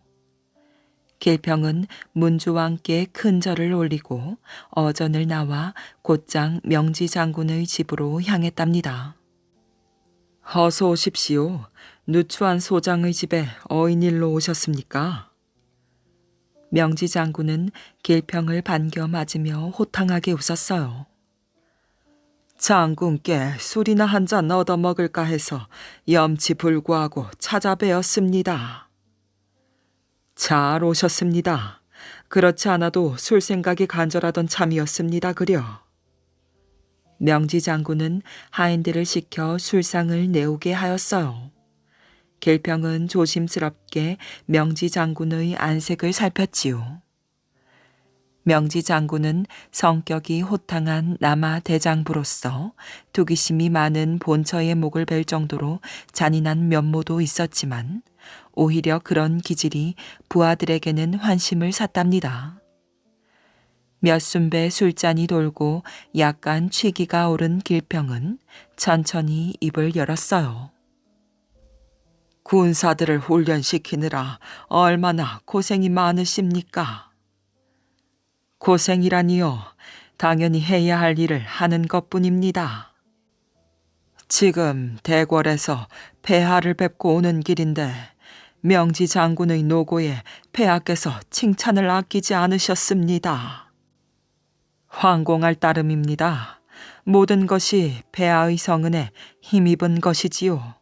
길평은 문주와 함께 큰 절을 올리고 어전을 나와 곧장 명지 장군의 집으로 향했답니다. 어서 오십시오. 누추한 소장의 집에 어인일로 오셨습니까? 명지 장군은 길평을 반겨 맞으며 호탕하게 웃었어요. 장군께 술이나 한 잔 얻어먹을까 해서 염치불구하고 찾아뵈었습니다. 잘 오셨습니다. 그렇지 않아도 술 생각이 간절하던 참이었습니다. 그려. 명지 장군은 하인들을 시켜 술상을 내오게 하였어요. 길평은 조심스럽게 명지 장군의 안색을 살폈지요. 명지 장군은 성격이 호탕한 남아 대장부로서 투기심이 많은 본처의 목을 벨 정도로 잔인한 면모도 있었지만 오히려 그런 기질이 부하들에게는 환심을 샀답니다. 몇 순배 술잔이 돌고 약간 취기가 오른 길평은 천천히 입을 열었어요. 군사들을 훈련시키느라 얼마나 고생이 많으십니까? 고생이라니요. 당연히 해야 할 일을 하는 것뿐입니다. 지금 대궐에서 폐하를 뵙고 오는 길인데 명지 장군의 노고에 폐하께서 칭찬을 아끼지 않으셨습니다. 황공할 따름입니다. 모든 것이 폐하의 성은에 힘입은 것이지요.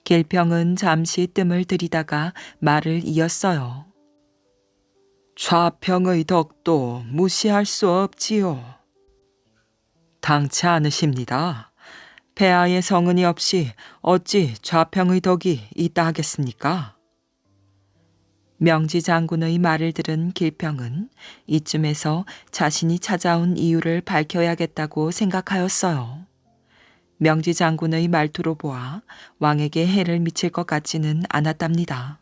길평은 잠시 뜸을 들이다가 말을 이었어요. 좌평의 덕도 무시할 수 없지요. 당치 않으십니다. 폐하의 성은이 없이 어찌 좌평의 덕이 있다 하겠습니까? 명지 장군의 말을 들은 길평은 이쯤에서 자신이 찾아온 이유를 밝혀야겠다고 생각하였어요. 명지 장군의 말투로 보아 왕에게 해를 미칠 것 같지는 않았답니다.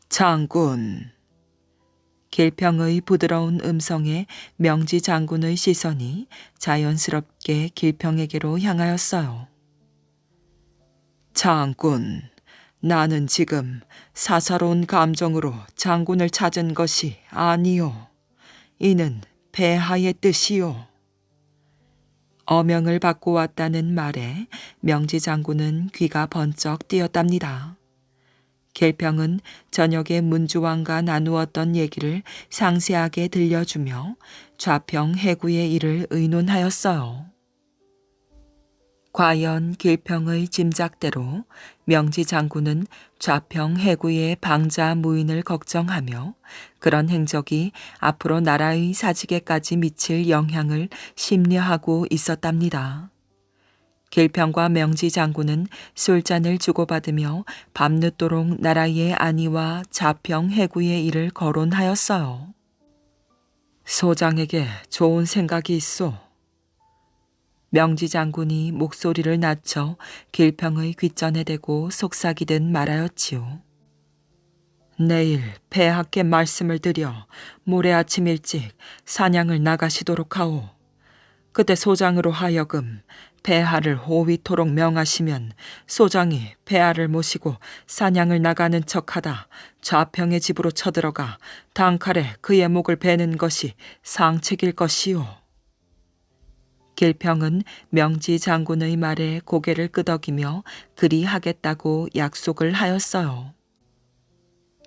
장군. 길평의 부드러운 음성에 명지 장군의 시선이 자연스럽게 길평에게로 향하였어요. 장군, 나는 지금 사사로운 감정으로 장군을 찾은 것이 아니요. 이는 폐하의 뜻이요. 어명을 받고 왔다는 말에 명지 장군은 귀가 번쩍 뜨였답니다. 길평은 저녁에 문주왕과 나누었던 얘기를 상세하게 들려주며 좌평 해구의 일을 의논하였어요. 과연 길평의 짐작대로 명지 장군은 좌평 해구의 방자 무인을 걱정하며 그런 행적이 앞으로 나라의 사직에까지 미칠 영향을 심려하고 있었답니다. 길평과 명지 장군은 술잔을 주고받으며 밤늦도록 나라의 안위와 좌평 해구의 일을 거론하였어요. 소장에게 좋은 생각이 있소. 명지 장군이 목소리를 낮춰 길평의 귓전에 대고 속삭이듯 말하였지요. 내일 폐하께 말씀을 드려 모레 아침 일찍 사냥을 나가시도록 하오. 그때 소장으로 하여금 폐하를 호위토록 명하시면 소장이 폐하를 모시고 사냥을 나가는 척하다 좌평의 집으로 쳐들어가 단칼에 그의 목을 베는 것이 상책일 것이오. 길평은 명지 장군의 말에 고개를 끄덕이며 그리 하겠다고 약속을 하였어요.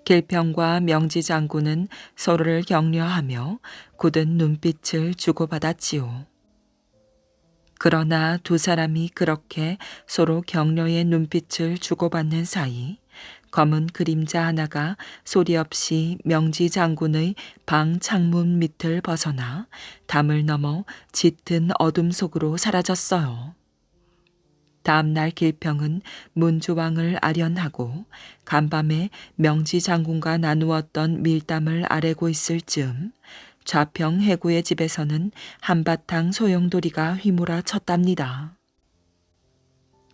길평과 명지 장군은 서로를 격려하며 굳은 눈빛을 주고받았지요. 그러나 두 사람이 그렇게 서로 격려의 눈빛을 주고받는 사이 검은 그림자 하나가 소리 없이 명지 장군의 방 창문 밑을 벗어나 담을 넘어 짙은 어둠 속으로 사라졌어요. 다음날 길평은 문주왕을 아련하고 간밤에 명지 장군과 나누었던 밀담을 아뢰고 있을 즈음 좌평 해구의 집에서는 한바탕 소용돌이가 휘몰아 쳤답니다.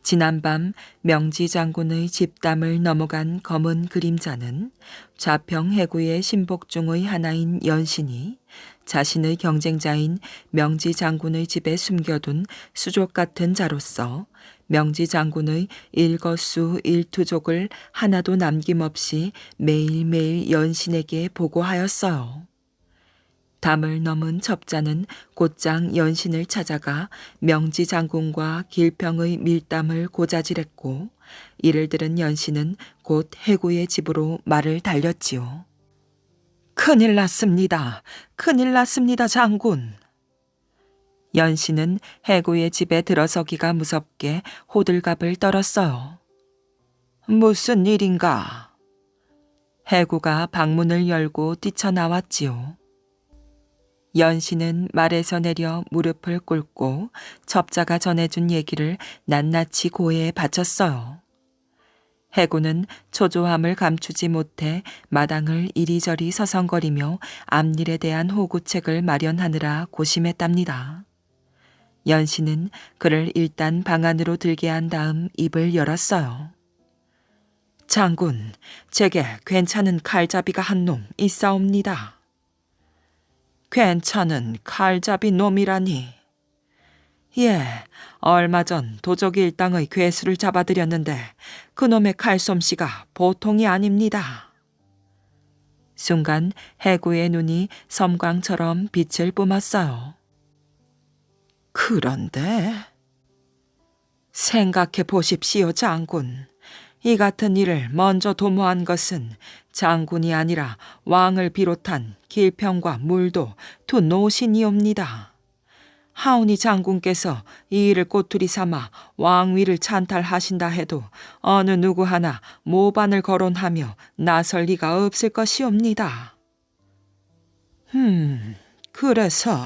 지난밤 명지 장군의 집담을 넘어간 검은 그림자는 좌평 해구의 신복 중의 하나인 연신이 자신의 경쟁자인 명지 장군의 집에 숨겨둔 수족 같은 자로서 명지 장군의 일거수 일투족을 하나도 남김없이 매일매일 연신에게 보고하였어요. 담을 넘은 첩자는 곧장 연신을 찾아가 명지 장군과 길평의 밀담을 고자질했고 이를 들은 연신은 곧 해구의 집으로 말을 달렸지요. 큰일 났습니다. 큰일 났습니다, 장군. 연신은 해구의 집에 들어서기가 무섭게 호들갑을 떨었어요. 무슨 일인가? 해구가 방문을 열고 뛰쳐나왔지요. 연신은 말에서 내려 무릎을 꿇고 첩자가 전해준 얘기를 낱낱이 고해에 바쳤어요. 해구는 초조함을 감추지 못해 마당을 이리저리 서성거리며 앞일에 대한 호구책을 마련하느라 고심했답니다. 연신은 그를 일단 방 안으로 들게 한 다음 입을 열었어요. 장군, 제게 괜찮은 칼잡이가 한 놈 있사옵니다. 괜찮은 칼잡이 놈이라니. 예, 얼마 전 도적 일당의 괴수를 잡아들였는데 그놈의 칼솜씨가 보통이 아닙니다. 순간 해구의 눈이 섬광처럼 빛을 뿜었어요. 그런데 생각해 보십시오, 장군. 이 같은 일을 먼저 도모한 것은 장군이 아니라 왕을 비롯한 길평과 물도 두 노신이옵니다. 하오니 장군께서 이 일을 꼬투리 삼아 왕위를 찬탈하신다 해도 어느 누구 하나 모반을 거론하며 나설 리가 없을 것이옵니다. 그래서...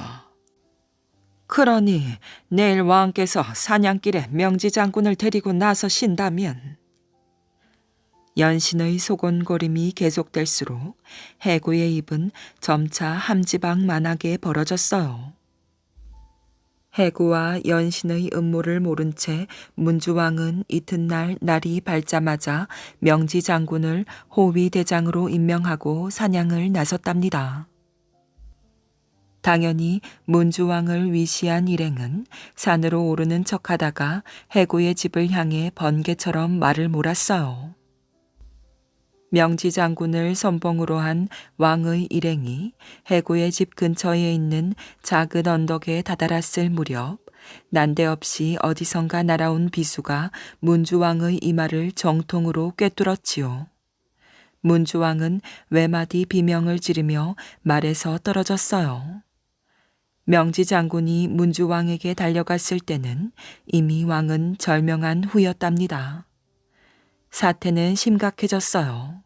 그러니 내일 왕께서 사냥길에 명지 장군을 데리고 나서신다면... 연신의 소곤거림이 계속될수록 해구의 입은 점차 함지박만하게 벌어졌어요. 해구와 연신의 음모를 모른 채 문주왕은 이튿날 날이 밝자마자 명지 장군을 호위대장으로 임명하고 사냥을 나섰답니다. 당연히 문주왕을 위시한 일행은 산으로 오르는 척하다가 해구의 집을 향해 번개처럼 말을 몰았어요. 명지 장군을 선봉으로 한 왕의 일행이 해구의 집 근처에 있는 작은 언덕에 다다랐을 무렵 난데없이 어디선가 날아온 비수가 문주왕의 이마를 정통으로 꿰뚫었지요. 문주왕은 외마디 비명을 지르며 말에서 떨어졌어요. 명지 장군이 문주왕에게 달려갔을 때는 이미 왕은 절명한 후였답니다. 사태는 심각해졌어요.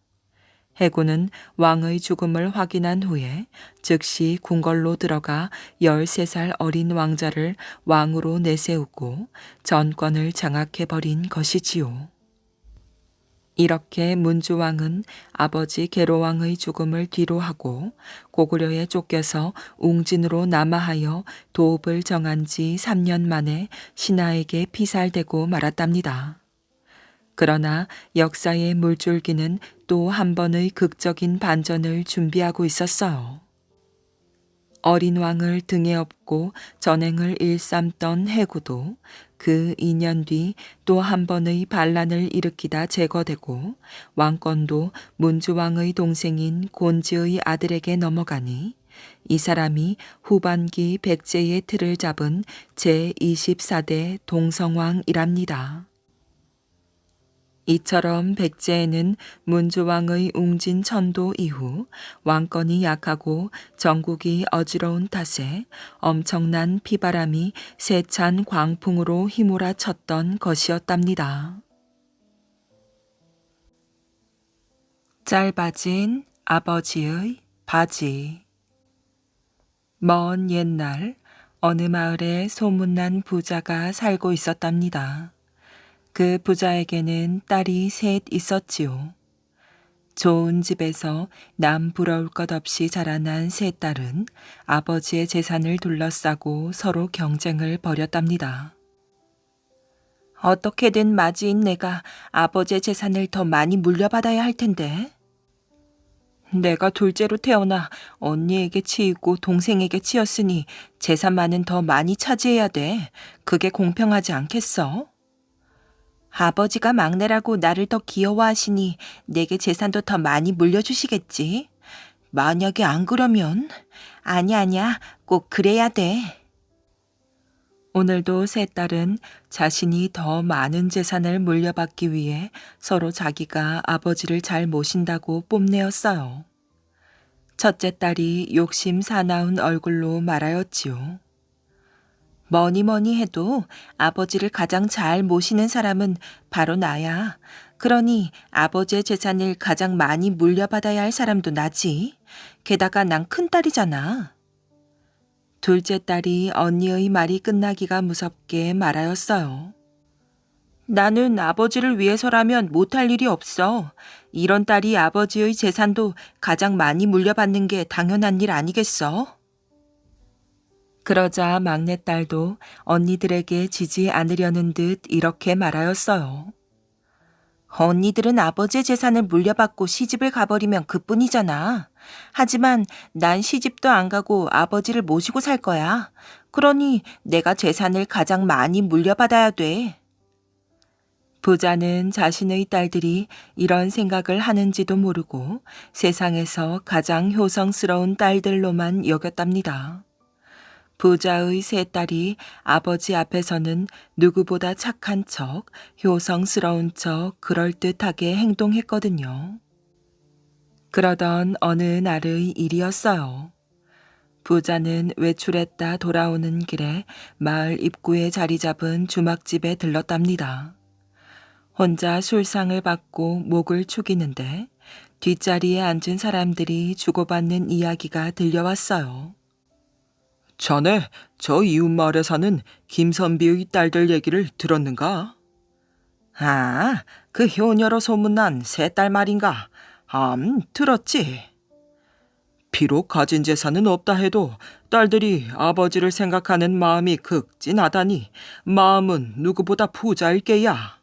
해구는 왕의 죽음을 확인한 후에 즉시 궁궐로 들어가 13살 어린 왕자를 왕으로 내세우고 전권을 장악해버린 것이지요. 이렇게 문주왕은 아버지 계로왕의 죽음을 뒤로하고 고구려에 쫓겨서 웅진으로 남하하여 도읍을 정한 지 3년 만에 신하에게 피살되고 말았답니다. 그러나 역사의 물줄기는 또 한 번의 극적인 반전을 준비하고 있었어요. 어린 왕을 등에 업고 전행을 일삼던 해구도 그 2년 뒤 또 한 번의 반란을 일으키다 제거되고 왕권도 문주왕의 동생인 곤지의 아들에게 넘어가니 이 사람이 후반기 백제의 틀을 잡은 제24대 동성왕이랍니다. 이처럼 백제에는 문주왕의 웅진 천도 이후 왕권이 약하고 전국이 어지러운 탓에 엄청난 피바람이 세찬 광풍으로 휘몰아쳤던 것이었답니다. 짧아진 아버지의 바지. 먼 옛날 어느 마을에 소문난 부자가 살고 있었답니다. 그 부자에게는 딸이 셋 있었지요. 좋은 집에서 남 부러울 것 없이 자라난 세 딸은 아버지의 재산을 둘러싸고 서로 경쟁을 벌였답니다. 어떻게든 마지인 내가 아버지의 재산을 더 많이 물려받아야 할 텐데. 내가 둘째로 태어나 언니에게 치이고 동생에게 치였으니 재산만은 더 많이 차지해야 돼. 그게 공평하지 않겠어? 아버지가 막내라고 나를 더 귀여워하시니 내게 재산도 더 많이 물려주시겠지. 만약에 안 그러면 아니야. 꼭 그래야 돼. 오늘도 세 딸은 자신이 더 많은 재산을 물려받기 위해 서로 자기가 아버지를 잘 모신다고 뽐내었어요. 첫째 딸이 욕심 사나운 얼굴로 말하였지요. 뭐니 해도 아버지를 가장 잘 모시는 사람은 바로 나야. 그러니 아버지의 재산을 가장 많이 물려받아야 할 사람도 나지. 게다가 난 큰딸이잖아. 둘째 딸이 언니의 말이 끝나기가 무섭게 말하였어요. 나는 아버지를 위해서라면 못할 일이 없어. 이런 딸이 아버지의 재산도 가장 많이 물려받는 게 당연한 일 아니겠어? 그러자 막내딸도 언니들에게 지지 않으려는 듯 이렇게 말하였어요. 언니들은 아버지의 재산을 물려받고 시집을 가버리면 그뿐이잖아. 하지만 난 시집도 안 가고 아버지를 모시고 살 거야. 그러니 내가 재산을 가장 많이 물려받아야 돼. 부자는 자신의 딸들이 이런 생각을 하는지도 모르고 세상에서 가장 효성스러운 딸들로만 여겼답니다. 부자의 세 딸이 아버지 앞에서는 누구보다 착한 척, 효성스러운 척, 그럴듯하게 행동했거든요. 그러던 어느 날의 일이었어요. 부자는 외출했다 돌아오는 길에 마을 입구에 자리 잡은 주막집에 들렀답니다. 혼자 술상을 받고 목을 축이는데 뒷자리에 앉은 사람들이 주고받는 이야기가 들려왔어요. 자네, 저 이웃마을에 사는 김선비의 딸들 얘기를 들었는가? 아, 그 효녀로 소문난 세 딸 말인가? 들었지. 비록 가진 재산은 없다 해도 딸들이 아버지를 생각하는 마음이 극진하다니 마음은 누구보다 부자일 게야.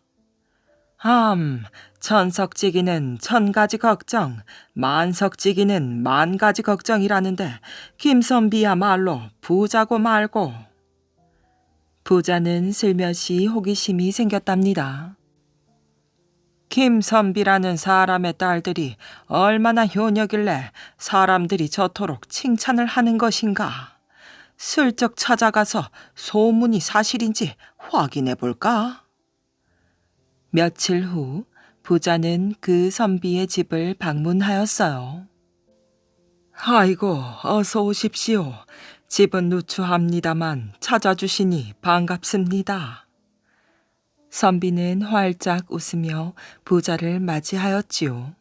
천석지기는 천가지 걱정, 만석지기는 만가지 걱정이라는데 김선비야말로 부자고 말고. 부자는 슬며시 호기심이 생겼답니다. 김선비라는 사람의 딸들이 얼마나 효녀길래 사람들이 저토록 칭찬을 하는 것인가. 슬쩍 찾아가서 소문이 사실인지 확인해 볼까? 며칠 후 부자는 그 선비의 집을 방문하였어요. 아이고, 어서 오십시오. 집은 누추합니다만 찾아주시니 반갑습니다. 선비는 활짝 웃으며 부자를 맞이하였지요.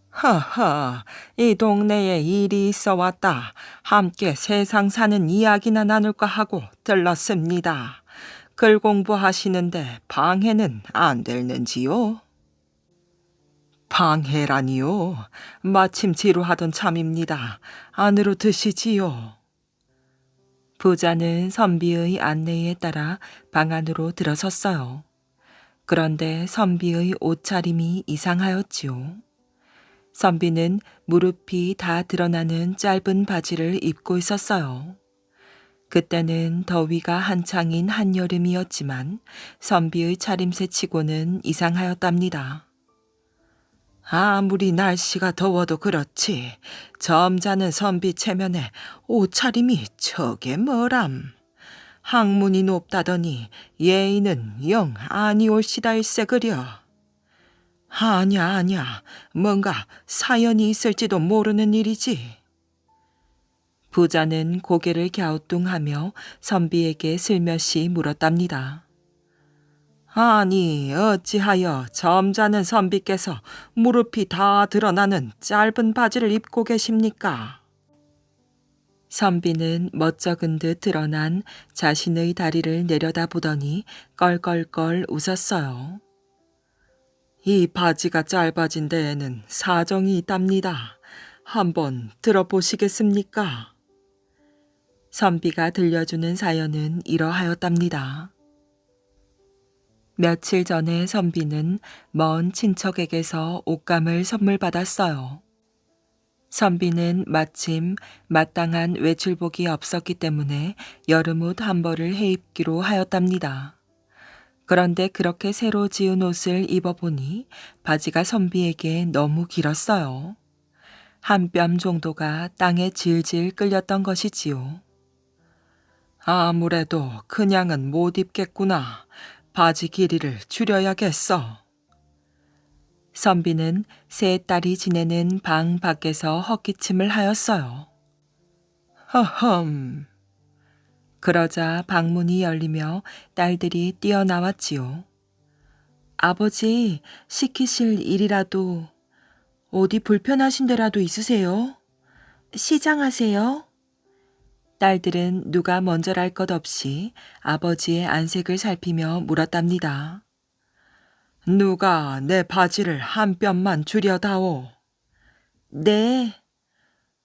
하하, 이 동네에 일이 있어 왔다. 함께 세상 사는 이야기나 나눌까 하고 들렀습니다. 글 공부하시는데 방해는 안 될는지요? 방해라니요? 마침 지루하던 참입니다. 안으로 드시지요. 부자는 선비의 안내에 따라 방 안으로 들어섰어요. 그런데 선비의 옷차림이 이상하였지요. 선비는 무릎이 다 드러나는 짧은 바지를 입고 있었어요. 그때는 더위가 한창인 한여름이었지만 선비의 차림새 치고는 이상하였답니다. 아무리 날씨가 더워도 그렇지 점잖은 선비 체면에 옷차림이 저게 뭐람. 학문이 높다더니 예의는 영 아니올시다일세 그려. 아냐, 뭔가 사연이 있을지도 모르는 일이지. 부자는 고개를 갸우뚱하며 선비에게 슬며시 물었답니다. 아니, 어찌하여 점잖은 선비께서 무릎이 다 드러나는 짧은 바지를 입고 계십니까? 선비는 멋쩍은 듯 드러난 자신의 다리를 내려다보더니 껄껄껄 웃었어요. 이 바지가 짧아진 데에는 사정이 있답니다. 한번 들어보시겠습니까? 선비가 들려주는 사연은 이러하였답니다. 며칠 전에 선비는 먼 친척에게서 옷감을 선물 받았어요. 선비는 마침 마땅한 외출복이 없었기 때문에 여름옷 한 벌을 해입기로 하였답니다. 그런데 그렇게 새로 지은 옷을 입어보니 바지가 선비에게 너무 길었어요. 한 뼘 정도가 땅에 질질 끌렸던 것이지요. 아무래도 그냥은 못 입겠구나. 바지 길이를 줄여야겠어. 선비는 세 딸이 지내는 방 밖에서 헛기침을 하였어요. 허흠. 그러자 방문이 열리며 딸들이 뛰어나왔지요. 아버지, 시키실 일이라도 어디 불편하신 데라도 있으세요? 시장하세요? 딸들은 누가 먼저랄 것 없이 아버지의 안색을 살피며 물었답니다. 누가 내 바지를 한 뼘만 줄여다오. 네.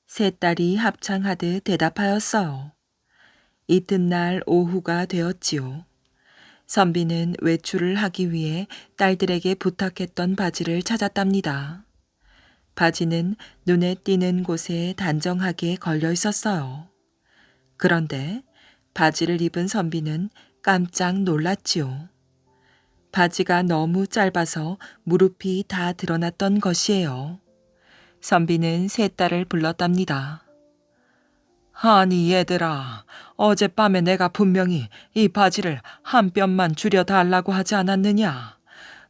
세 딸이 합창하듯 대답하였어요. 이튿날 오후가 되었지요. 선비는 외출을 하기 위해 딸들에게 부탁했던 바지를 찾았답니다. 바지는 눈에 띄는 곳에 단정하게 걸려 있었어요. 그런데 바지를 입은 선비는 깜짝 놀랐지요. 바지가 너무 짧아서 무릎이 다 드러났던 것이에요. 선비는 세 딸을 불렀답니다. 아니 얘들아, 어젯밤에 내가 분명히 이 바지를 한 뼘만 줄여달라고 하지 않았느냐?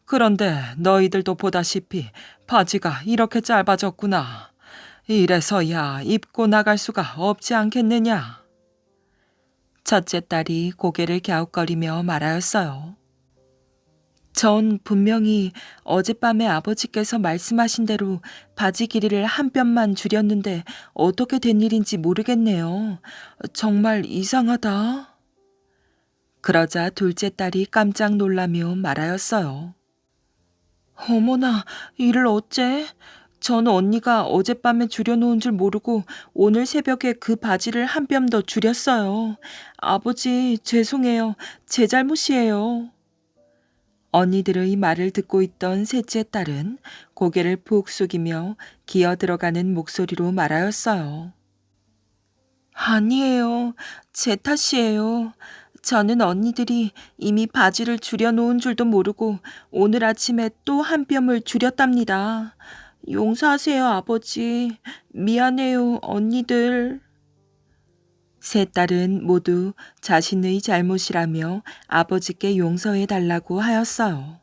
그런데 너희들도 보다시피 바지가 이렇게 짧아졌구나. 이래서야 입고 나갈 수가 없지 않겠느냐? 첫째 딸이 고개를 갸웃거리며 말하였어요. 전 분명히 어젯밤에 아버지께서 말씀하신 대로 바지 길이를 한 뼘만 줄였는데 어떻게 된 일인지 모르겠네요. 정말 이상하다. 그러자 둘째 딸이 깜짝 놀라며 말하였어요. 어머나, 이를 어째? 전 언니가 어젯밤에 줄여놓은 줄 모르고 오늘 새벽에 그 바지를 한 뼘 더 줄였어요. 아버지, 죄송해요. 제 잘못이에요. 언니들의 말을 듣고 있던 셋째 딸은 고개를 푹 숙이며 기어 들어가는 목소리로 말하였어요. 아니에요. 제 탓이에요. 저는 언니들이 이미 바지를 줄여놓은 줄도 모르고 오늘 아침에 또 한 뼘을 줄였답니다. 용서하세요, 아버지. 미안해요, 언니들. 세 딸은 모두 자신의 잘못이라며 아버지께 용서해 달라고 하였어요.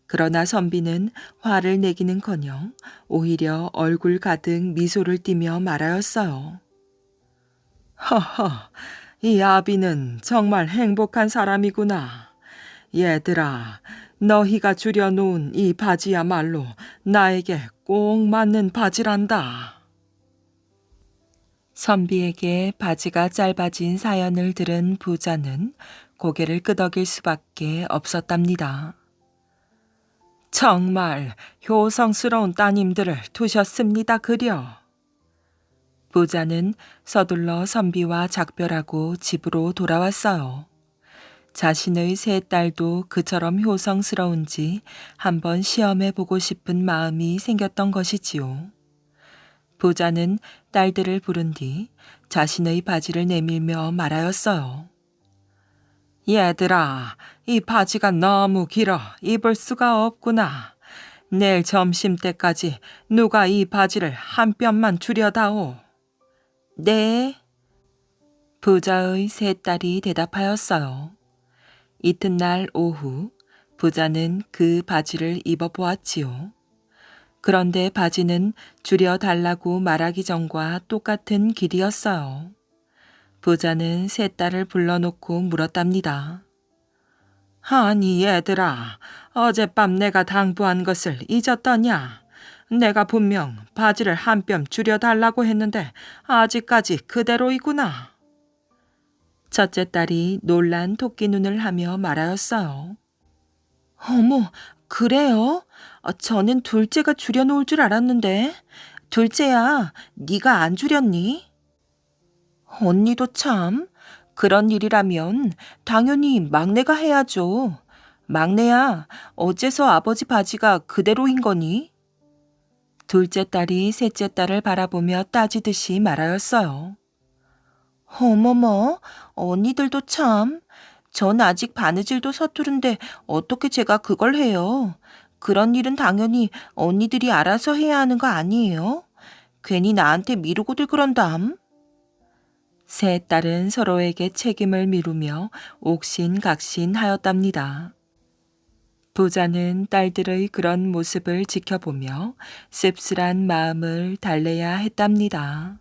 그러나 선비는 화를 내기는커녕 오히려 얼굴 가득 미소를 띠며 말하였어요. 허허, 이 아비는 정말 행복한 사람이구나. 얘들아, 너희가 줄여놓은 이 바지야말로 나에게 꼭 맞는 바지란다. 선비에게 바지가 짧아진 사연을 들은 부자는 고개를 끄덕일 수밖에 없었답니다. 정말 효성스러운 따님들을 두셨습니다 그려. 부자는 서둘러 선비와 작별하고 집으로 돌아왔어요. 자신의 세 딸도 그처럼 효성스러운지 한번 시험해보고 싶은 마음이 생겼던 것이지요. 부자는 딸들을 부른 뒤 자신의 바지를 내밀며 말하였어요. 얘들아, 이 바지가 너무 길어 입을 수가 없구나. 내일 점심때까지 누가 이 바지를 한 뼘만 줄여다오. 네. 부자의 세 딸이 대답하였어요. 이튿날 오후 부자는 그 바지를 입어보았지요. 그런데 바지는 줄여달라고 말하기 전과 똑같은 길이었어요. 부자는 세 딸을 불러놓고 물었답니다. 아니 얘들아, 어젯밤 내가 당부한 것을 잊었더냐? 내가 분명 바지를 한 뼘 줄여달라고 했는데 아직까지 그대로이구나. 첫째 딸이 놀란 토끼 눈을 하며 말하였어요. 어머, 그래요? 저는 둘째가 줄여놓을 줄 알았는데. 둘째야, 네가 안 줄였니? 언니도 참. 그런 일이라면 당연히 막내가 해야죠. 막내야, 어째서 아버지 바지가 그대로인 거니? 둘째 딸이 셋째 딸을 바라보며 따지듯이 말하였어요. 어머머, 언니들도 참. 전 아직 바느질도 서투른데 어떻게 제가 그걸 해요? 그런 일은 당연히 언니들이 알아서 해야 하는 거 아니에요? 괜히 나한테 미루고들 그런담. 세 딸은 서로에게 책임을 미루며 옥신각신하였답니다. 부자는 딸들의 그런 모습을 지켜보며 씁쓸한 마음을 달래야 했답니다.